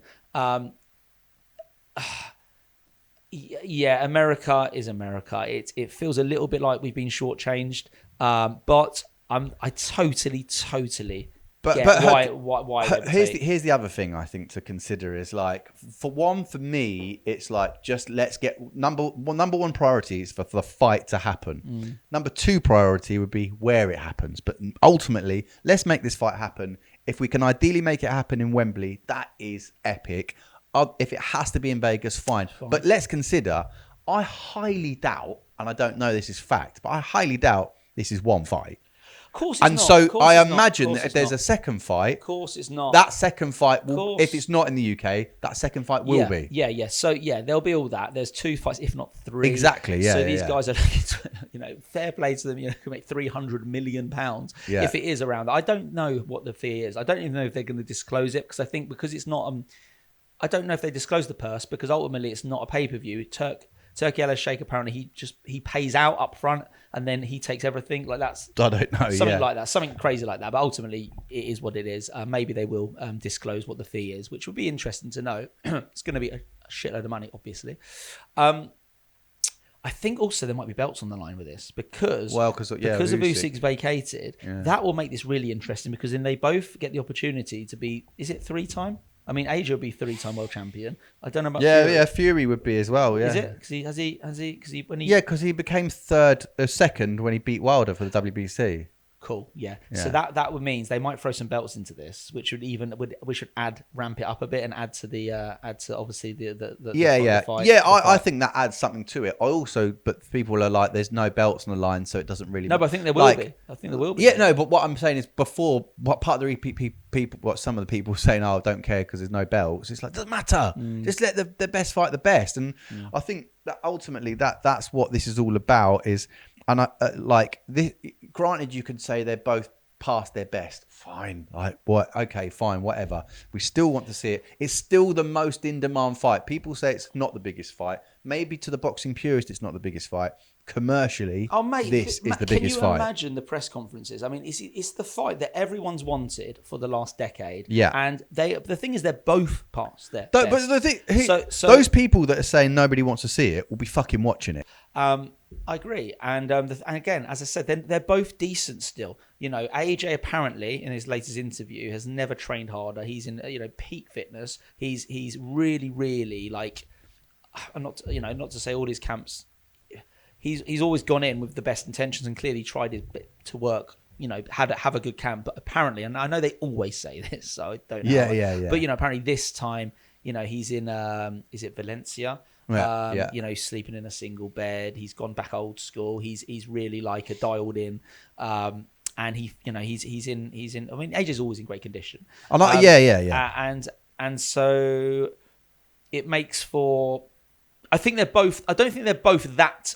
America is America. It feels a little bit like we've been shortchanged, but I totally. But why here's the other thing I think to consider is like, for me, it's like, just let's get number one priority is for the fight to happen. Number two priority would be where it happens. But ultimately, let's make this fight happen. If we can ideally make it happen in Wembley, that is epic. If it has to be in Vegas, fine. But let's consider, I highly doubt, and I don't know this is fact, but I highly doubt this is one fight. Of course it's and not. So I imagine that if there's a second fight, of course it's not. That second fight will, if it's not in the UK, that second fight will be. Yeah. So there'll be all that. There's 2 fights, if not 3. Exactly. Yeah. So these guys are looking to, fair play to them. Can make £300 million if it is around that. I don't know what the fee is. I don't even know if they're going to disclose it, because I think because it's not. I don't know if they disclose the purse, because ultimately it's not a pay-per-view. Turkey Al Sheikh, apparently he pays out up front and then he takes everything. Like that's, I don't know, something like that, something crazy like that. But ultimately, it is what it is. Maybe they will disclose what the fee is, which would be interesting to know. It's going to be a shitload of money, obviously. I think also there might be belts on the line with this because of Usyk's vacated. Yeah. That will make this really interesting, because then they both get the opportunity to be. Is it 3-time? I mean, AJ will be 3-time world champion. I don't know about Fury. Yeah, Fury would be as well. Yeah, is it? Because he became second when he beat Wilder for the WBC. Cool. Yeah. So that would means they might throw some belts into this, which would we should ramp it up a bit and add to obviously the fight. I think that adds something to it. But people are like, there's no belts on the line, so it doesn't really. No, but I think there will be. I think there will be. Yeah, no, but what I'm saying is, before, what part of the people, what some of the people saying, I don't care because there's no belts. It's like, doesn't matter. Just let the best fight the best, and I think that ultimately that's what this is all about. And granted, you could say they're both past their best. Fine. Like, what? Okay, fine, whatever. We still want to see it. It's still the most in-demand fight. People say it's not the biggest fight. Maybe to the boxing purist, it's not the biggest fight. Commercially, this is the biggest fight. Can you imagine the press conferences? I mean, it's the fight that everyone's wanted for the last decade. Yeah. And the thing is, they're both past their best. But the thing, those people that are saying nobody wants to see it will be fucking watching it. I agree, and again, as I said, they're both decent still. AJ apparently in his latest interview has never trained harder. He's in peak fitness. He's really, really like, I'm not to say all his camps. He's always gone in with the best intentions and clearly tried his bit to work. Have a good camp, but apparently, and I know they always say this, so I don't know. Yeah. But apparently this time, he's in is it Valencia? Sleeping in a single bed. He's gone back old school. He's really like a dialed in, and he's in. I mean, AJ's always in great condition. And so it makes for. I think they're both. I don't think they're both that.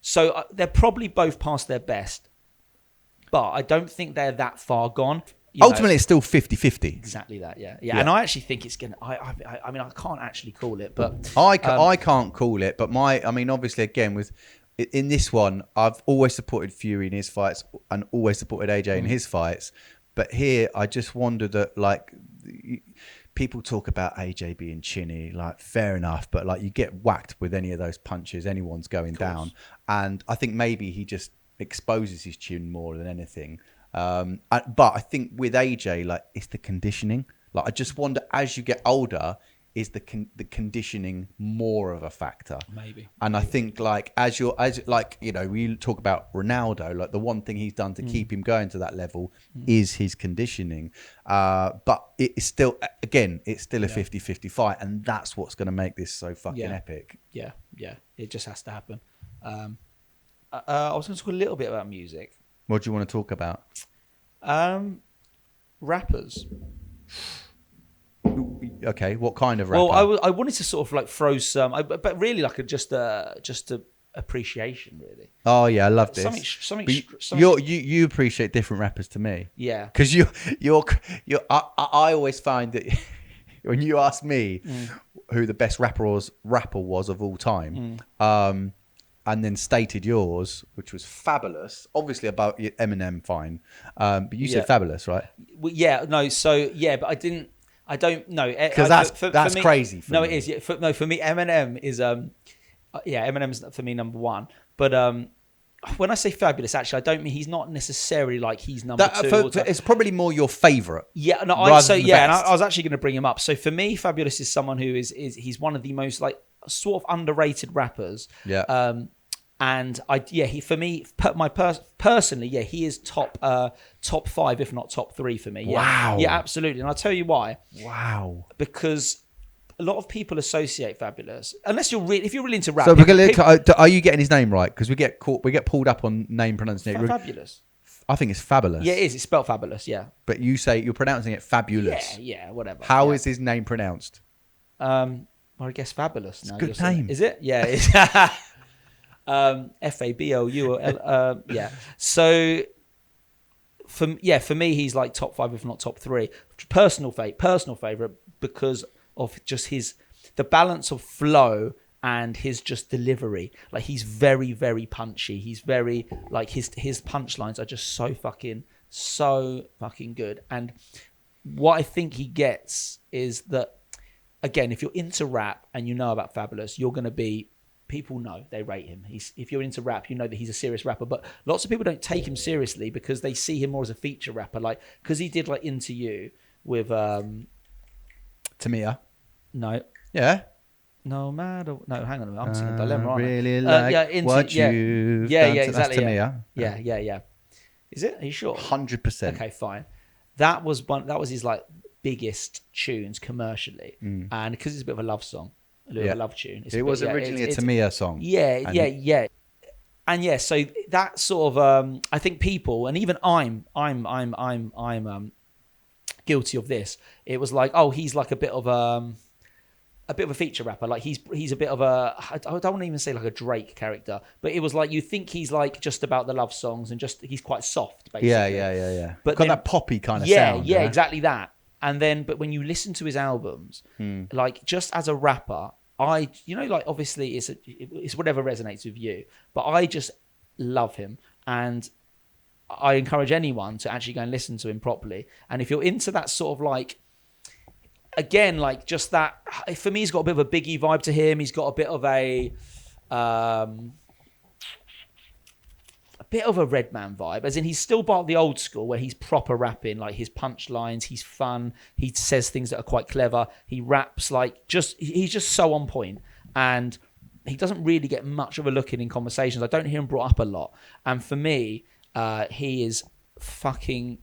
So they're probably both past their best, but I don't think they're that far gone. Ultimately, it's still 50-50. Exactly that, yeah. And I actually think it's gonna. I mean, I can't actually call it, but I can't call it. But obviously, again, in this one, I've always supported Fury in his fights and always supported AJ in his fights. But here, I just wonder that, like, people talk about AJ being chinny, like, fair enough, but like, you get whacked with any of those punches, anyone's going down, and I think maybe he just exposes his chin more than anything. But I think with AJ, like, it's the conditioning. Like, I just wonder, as you get older, is the conditioning more of a factor? Maybe. And I think, like, we talk about Ronaldo, like, the one thing he's done to keep him going to that level is his conditioning. But it's still a 50-50 fight, and that's what's going to make this so fucking epic. Yeah. It just has to happen. I was going to talk a little bit about music. What do you want to talk about? Rappers. Okay, what kind of rapper? Well, I wanted to sort of like throw some, but really like just a appreciation, really. Oh yeah, I love this. You appreciate different rappers to me. Yeah. Because I always find that when you ask me who the best rapper was of all time, and then stated yours, which was Fabulous, obviously about Eminem, fine, but you said Fabulous, right? Well, yeah, no, so yeah, but I don't know, because that's crazy. For me. It is. Yeah, for me, Eminem is Eminem's for me number one. But when I say Fabulous, actually, I don't mean he's not necessarily like he's number two. It's probably more your favourite. Yeah, no, and I was actually going to bring him up. So for me, Fabulous is someone who he's one of the most like sort of underrated rappers. Yeah. And personally, he is top 5, if not top 3 for me. Yeah. Wow. Yeah, absolutely. And I'll tell you why. Wow. Because a lot of people associate Fabulous, unless if you're really into rap. So are you getting his name right? Because we get pulled up on name pronunciation. Fabulous. I think it's Fabulous. Yeah, it is. It's spelled Fabulous. Yeah. But you're pronouncing it Fabulous. Yeah, whatever. How is his name pronounced? Well, I guess Fabulous. It's a good name. Is it? Yeah. It's Fabolu. Yeah. So for me, he's like top 5, if not top 3. Personal favorite because of just the balance of flow and his just delivery. Like he's very, very punchy. He's very like his punchlines are just so fucking good. And what I think he gets is that, again, if you're into rap and you know about Fabulous, you're going to be, people know, they rate him. If you're into rap, you know that he's a serious rapper. But lots of people don't take him seriously because they see him more as a feature rapper. Like, because he did like Into You with Tamia. No. Yeah. No matter. No, hang on a minute. I'm singing Dilemma, aren't really I? like what you've done. Exactly. Tamia. Yeah. Is it? Are you sure? 100%. Okay, fine. That was his like biggest tunes commercially, and because it's a bit of a love song, a little bit of a love tune. It was originally a Tamia song. Yeah. And yeah, so that sort of I think people, and even I'm guilty of this. It was like, oh, he's like a bit of a feature rapper. Like he's a bit of I don't want to even say like a Drake character, but it was like you think he's like just about the love songs and just he's quite soft, basically. Yeah. But got that poppy kind of sound. Yeah, exactly that. And then, but when you listen to his albums, like just as a rapper, obviously it's whatever resonates with you, but I just love him, and I encourage anyone to actually go and listen to him properly. And if you're into that sort of like, again, like just that, for me, he's got a bit of a Biggie vibe to him. He's got a bit of a Redman vibe, as in he's still part of the old school where he's proper rapping, like his punchlines, he's fun, he says things that are quite clever, he raps like he's just so on point, and he doesn't really get much of a look in conversations. I don't hear him brought up a lot, and for me, he is fucking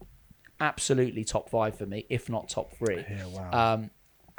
absolutely top 5 for me, if not top 3. Yeah, wow.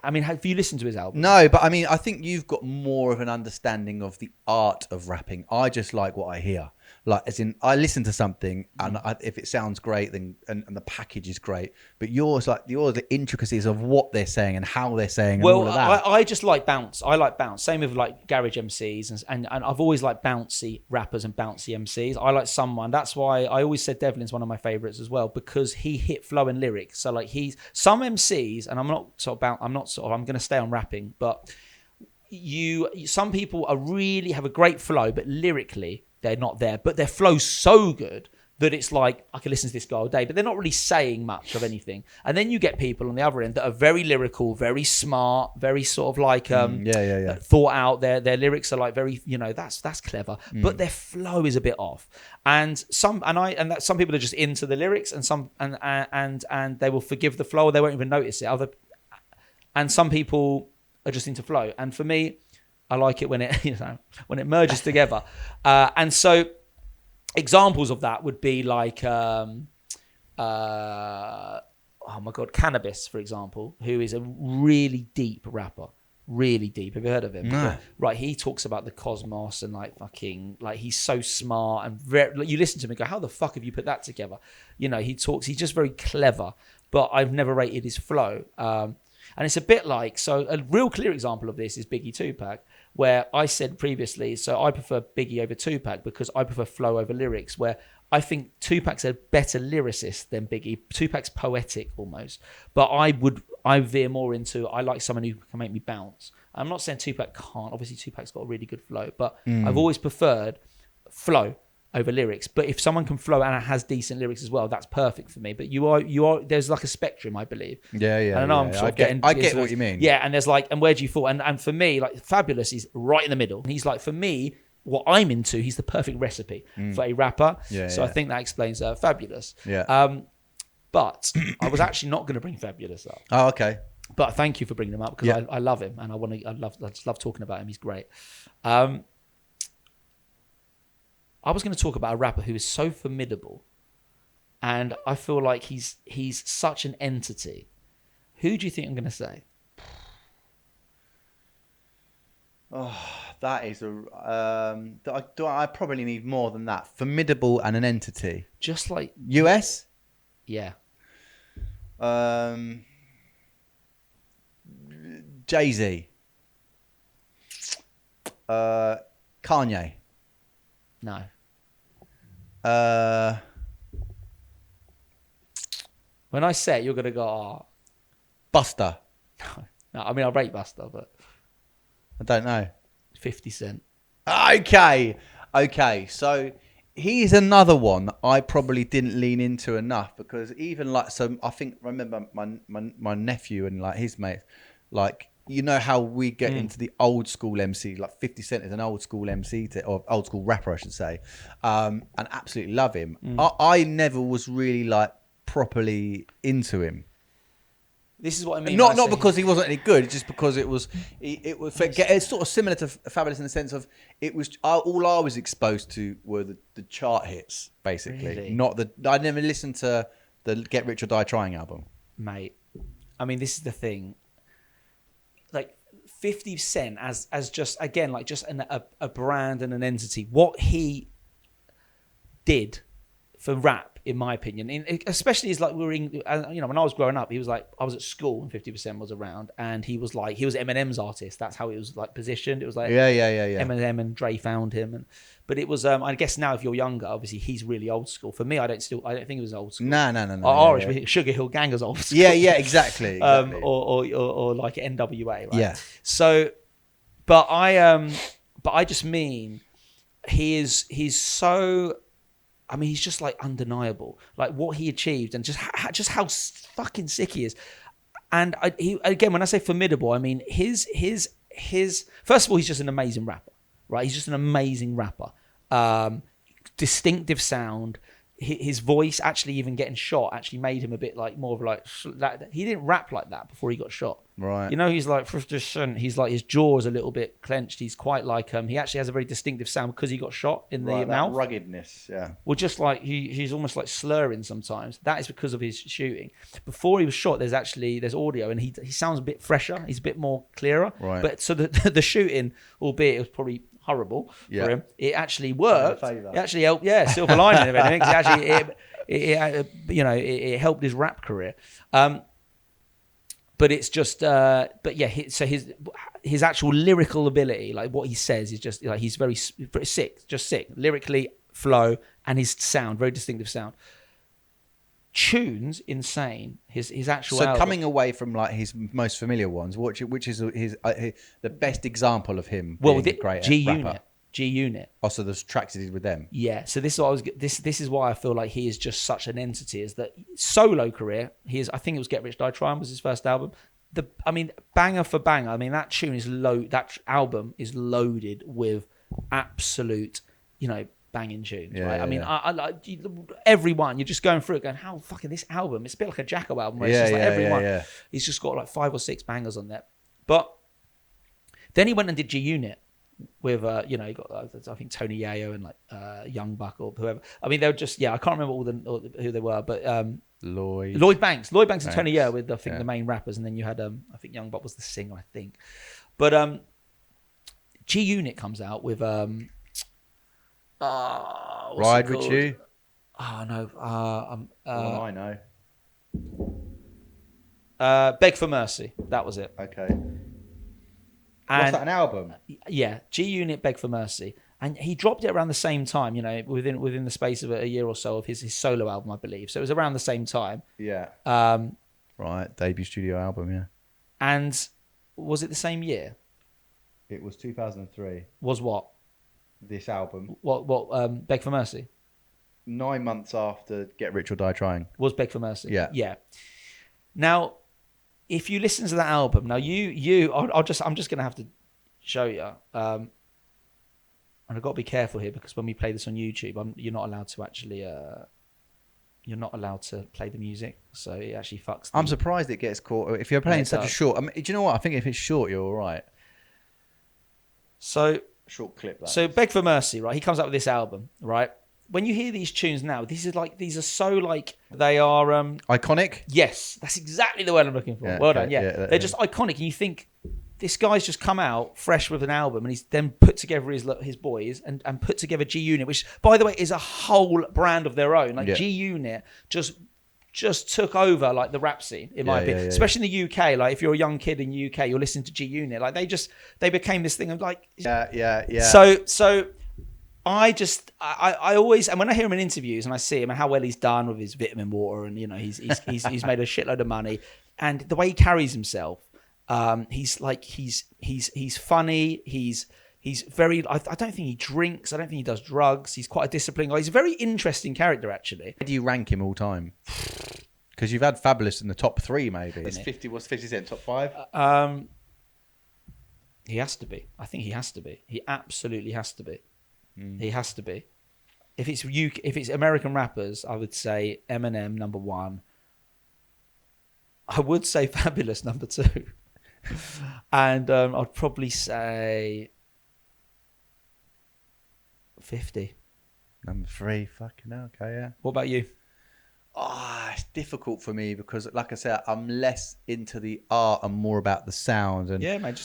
I mean, have you listened to his album? No, but I mean, I think you've got more of an understanding of the art of rapping. I just like what I hear. Like, as in, I listen to something, and if it sounds great, then and the package is great. But yours, the intricacies of what they're saying and how they're saying, and all of that. I just like bounce. I like bounce. Same with like garage MCs, and I've always liked bouncy rappers and bouncy MCs. I like someone. That's why I always said Devlin's one of my favorites as well, because he hit flow and lyrics. So like some MCs, and I'm going to stay on rapping, but some people really have a great flow, but lyrically they're not there, but their flow's so good that it's like, I can listen to this guy all day, but they're not really saying much of anything. And then you get people on the other end that are very lyrical, very smart, very sort of like thought out. Their lyrics are like very, that's clever, but their flow is a bit off. And some people are just into the lyrics, and some and they will forgive the flow, or they won't even notice it. And some people are just into flow. And for me, I like it when it merges together. And so examples of that would be like, Cannabis, for example, who is a really deep rapper. really deep. Have you heard of him? No. Right, he talks about the cosmos and like fucking, like he's so smart and very, like, you listen to him and go, how the fuck have you put that together? You know, he's just very clever, but I've never rated his flow. And it's a bit like, so a real clear example of this is Biggie Tupac, where I said previously, so I prefer Biggie over Tupac because I prefer flow over lyrics, where I think Tupac's a better lyricist than Biggie. Tupac's poetic almost, but I veer more into, I like someone who can make me bounce. I'm not saying Tupac can't. Obviously, Tupac's got a really good flow, but I've always preferred flow over lyrics. But if someone can flow and has decent lyrics as well, that's perfect for me. But you are there's like a spectrum, I believe. Yeah. And I know I'm sort of getting. I get what you mean. Yeah, and there's like, and where do you fall? And for me, like Fabulous is right in the middle. He's like, for me, what I'm into, he's the perfect recipe for a rapper. I think that explains Fabulous. Yeah. But I was actually not going to bring Fabulous up. Oh, okay. But thank you for bringing him up because I love him and I just love talking about him. He's great. I was going to talk about a rapper who is so formidable, and I feel like he's such an entity. Who do you think I'm going to say? Oh, that is I probably need more than that. Formidable and an entity. Just like US? Yeah. Jay-Z. Kanye. No. When I say it, you're going to go, oh. Buster. No, I mean, I rate Buster, but I don't know. 50 Cent. Okay. So he's another one that I probably didn't lean into enough because even like, so I remember my nephew and like his mates, like, you know how we get into the old school MC, like 50 Cent is an old school MC or old school rapper, I should say, and absolutely love him. I never was really like properly into him. This is what I mean. Not because he wasn't any good, just because it's sort of similar to Fabulous in the sense of it was all I was exposed to were the chart hits, basically. Really? I never listened to the Get Rich or Die Trying album. Mate, I mean, this is the thing. Like 50 Cent as just, again, like just a brand and an entity. What he did for rap, in my opinion, especially is like when I was growing up, he was like, I was at school and 50% was around, and he was Eminem's artist. That's how it was like positioned. It was like Eminem and Dre found him, but it was I guess now if you're younger, obviously he's really old school. For me, I don't think it was old school. No. Sugar Hill Gang was old school. Yeah, exactly. Or like NWA, right? Yeah. So, but I just mean he's so. I mean, he's just like undeniable, like what he achieved and just how fucking sick he is. And again, when I say formidable, I mean his first of all, he's just an amazing rapper, right? He's just an amazing rapper. Distinctive sound. His voice, actually even getting shot, actually made him a bit like more of like that. He didn't rap like that before he got shot. Right. You know, he's like, he's like, his jaw is a little bit clenched. He's quite like, he actually has a very distinctive sound because he got shot in the mouth. Ruggedness, yeah. Well, just like he's almost like slurring sometimes. That is because of his shooting. Before he was shot, there's audio, and he sounds a bit fresher. He's a bit more clearer. Right. But so the shooting, albeit it was probably horrible for him, it actually worked. It actually helped. Yeah, silver lining of anything. Actually, it helped his rap career. But it's just, but yeah. So his actual lyrical ability, like what he says, is just like he's very sick, just sick lyrically, flow, and his sound, very distinctive sound. Tunes, insane. His actual. So album. Coming away from like his most familiar ones, which is his the best example of him. Well, being a great rapper. G Unit. Oh, so there's tracks he did with them. Yeah. So this is what this is why I feel like he is just such an entity. Is that solo career? I think it was Get Rich Die Trying was his first album. Banger for banger. I mean, that tune is that album is loaded with absolute, banging tunes, right? I mean, I like everyone. You're just going through it, going, "How fucking this album?" It's a bit like a Jacko album, where it's just like everyone. Yeah. He's just got like 5 or 6 bangers on there. But then he went and did G Unit with, he got I think Tony Yayo and like Young Buck or whoever. I mean, they were just I can't remember who they were, but Lloyd Banks and Tony Yayo with I think the main rappers, and then you had I think Young Buck was the singer, I think. But G Unit comes out with what's Ride it with called? you. Oh no, I know. Beg for Mercy. That was it. Okay. And What's that, an album? yeah, G Unit, Beg for Mercy, and he dropped it around the same time. You know, within the space of a year or so of his solo album, I believe. So it was around the same time. Yeah. Um, Right, debut studio album, yeah. and was it the same year? It was 2003, Was what? this album. What? Beg for Mercy 9 months after Get Rich or Die Trying. was Beg for Mercy. Yeah. Yeah. Now, if you listen to that album, now I'm just gonna have to show you. And I've got to be careful here because when we play this on YouTube, you're not allowed to actually. You're not allowed to play the music, so it actually fucks. I'm surprised it gets caught. If you're playing such a short, do you know what? I think if it's short, you're all right. So Short clip. Beg for Mercy, right? He comes up with this album, right? When you hear these tunes now, these are so like they are iconic. Yes, that's exactly the word I'm looking for. Yeah, Well okay, done. Yeah, yeah, they're just iconic, and you think this guy's just come out fresh with an album, and he's then put together his boys and put together G Unit, which by the way is a whole brand of their own. Like G Unit just took over like the rap scene in my opinion, especially in the UK. Like if you're a young kid in the UK, you're listening to G Unit. Like they became this thing of like So I always, and when I hear him in interviews and I see him and how well he's done with his vitamin water, and you know he's made a shitload of money, and the way he carries himself, he's funny. He's very. I don't think he drinks. I don't think he does drugs. He's quite a disciplined guy. He's a very interesting character, actually. Where do you rank him all time? Because you've had Fabulous in the top 3, maybe. It's 50. What's 50 Cent top 5? He has to be. I think he has to be. He absolutely has to be. He has to be. If it's American rappers, I would say Eminem number 1. I would say Fabulous number 2, and I'd probably say 50. Number 3. Fucking hell. Okay, yeah. What about you? It's difficult for me because, like I said, I'm less into the art and more about the sound. And yeah, man.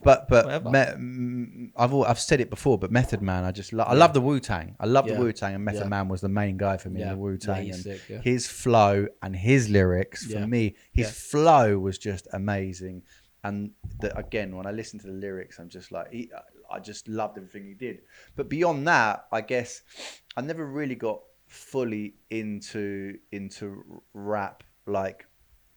But I've said it before, but Method Man, I love the Wu-Tang. I love the Wu-Tang, and Method Man was the main guy for me in the Wu-Tang. And sick, his flow and his lyrics, for me, his flow was just amazing. And again, when I listen to the lyrics, I'm just like, I just loved everything he did. But beyond that, I guess I never really got fully into rap like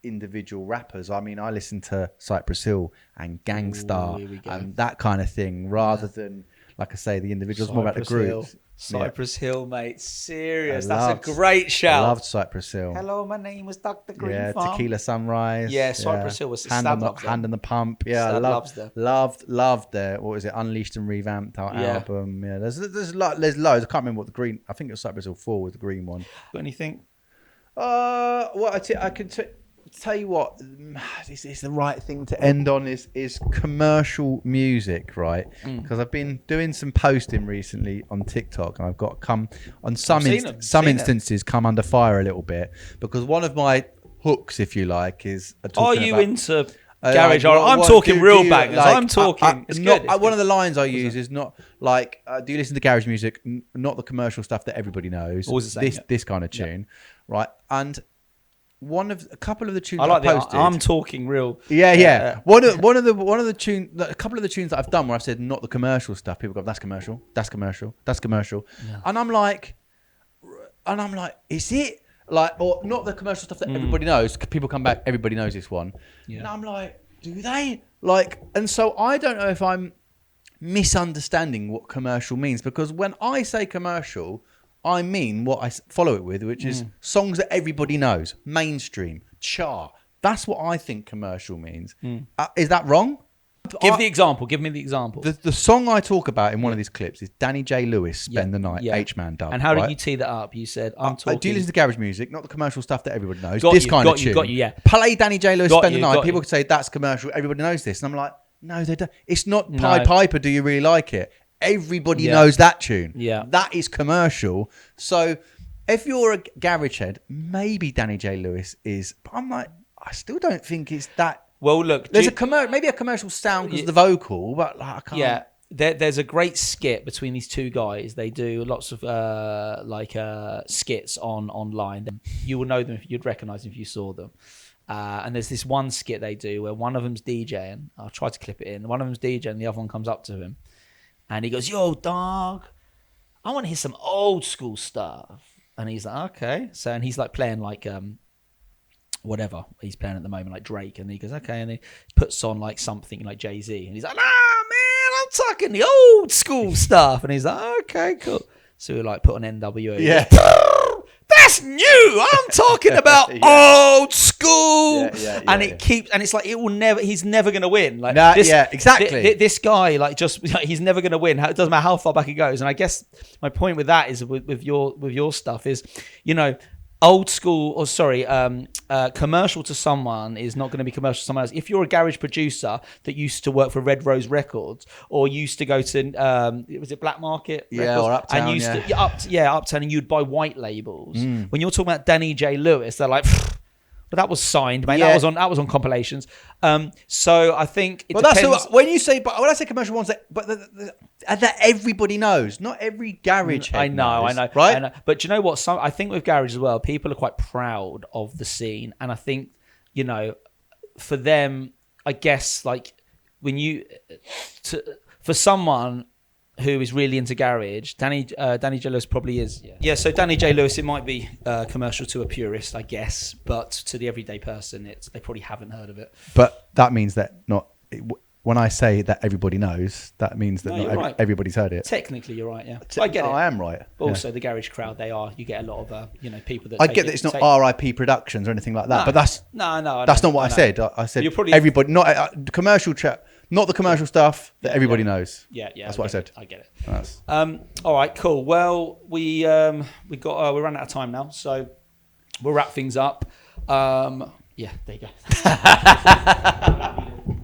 individual rappers. I mean, I listen to Cypress Hill and Gangstar and that kind of thing rather than, like I say, the individuals. More about the groups. Cypress Hill, mate. Serious. That's a great shout. I loved Cypress Hill. Hello, my name was Dr. Green. Yeah, Farm. Tequila Sunrise. Yeah, Cypress Hill was Hand on the Pump. Yeah, I loved their, what was it, Unleashed and Revamped album. Yeah, there's loads. I can't remember what the green. I think it was Cypress Hill 4 was the green one. Got anything? Well, I can tell you what, this is the right thing to end on is commercial music, right? Because I've been doing some posting recently on TikTok, and I've got come on some instances come under fire a little bit because one of my hooks, if you like, is into garage? I'm talking real bangers. Like, I'm talking. It's not, good. One of the lines I use is not like, do you listen to garage music? Not the commercial stuff that everybody knows. Always the same, this kind of tune, right? And a couple of the tunes I like I posted. I'm talking real. Yeah. One of the tunes, a couple of the tunes that I've done where I've said not the commercial stuff. People go, that's commercial. Yeah. And I'm like, is it like, or not the commercial stuff that everybody knows? People come back, everybody knows this one. Yeah. And I'm like, do they like? And so I don't know if I'm misunderstanding what commercial means, because when I say commercial, I mean what I follow it with, which is songs that everybody knows, mainstream, chart. That's what I think commercial means. Is that wrong? Give me the example. The song I talk about in one of these clips is Danny J. Lewis, Spend the Night, H-Man dub. And how did you tee that up? You said, I'm talking... Do you listen to garage music, not the commercial stuff that everybody knows? Got you, yeah. Play Danny J. Lewis, Spend the Night. People could say, that's commercial. Everybody knows this. And I'm like, no, they don't. It's not Pied Piper, do you really like it? Everybody knows that tune. Yeah. That is commercial. So if you're a garage head, maybe Danny J. Lewis is, but I'm like, I still don't think it's that Well, look, There's maybe a commercial sound because of the vocal, but like, I can't. Yeah, there's a great skit between these two guys. They do lots of skits online. You will know them you'd recognise them if you saw them. And there's this one skit they do where one of them's DJing. I'll try to clip it in. One of them's DJing, and the other one comes up to him, and he goes, "Yo, dog, I want to hear some old school stuff." And he's like, "Okay." So, and he's like playing like whatever he's playing at the moment, like Drake, and he goes, "Okay," and he puts on like something like Jay-Z, and he's like, "Nah, man, I'm talking the old school stuff." And he's like, "Okay, cool." So we like put on NWA. Yeah. That's new. I'm talking about old school. And it keeps, and it's like, it will never, he's never going to win. Like, exactly. This guy, like, just, he's never going to win. It doesn't matter how far back it goes. And I guess my point with that is with your stuff is, you know, old school, or sorry, commercial to someone is not going to be commercial to someone else. If you're a garage producer that used to work for Red Rose Records or used to go to was it Black Market Records? Or Uptown, and Uptown, and you'd buy white labels. When you're talking about Danny J. Lewis, they're like, but that was signed, mate. Yeah. That was on compilations. So I think it But depends. that's when you say, but when I say commercial ones, that everybody knows, not every garage head I know, right? I know. But do you know what? I think with garage as well, people are quite proud of the scene, and I think, you know, for them, I guess, like when for someone who is really into garage, Danny J. Lewis probably is. Yeah. So Danny J. Lewis, it might be commercial to a purist, I guess, but to the everyday person, they probably haven't heard of it. But that means that when I say that everybody knows, that means that not everybody's heard it. Technically, you're right. Yeah, I get it. I am right. But also, the garage crowd, you get a lot of people that. I get that it's not RIP Productions or anything like that, but that's that's not what I said. I said everybody, not commercial chat. Not the commercial stuff that everybody knows. Yeah. That's what I said. I get it. All right, cool. Well, we ran out of time now, so we'll wrap things up. Yeah, there you go.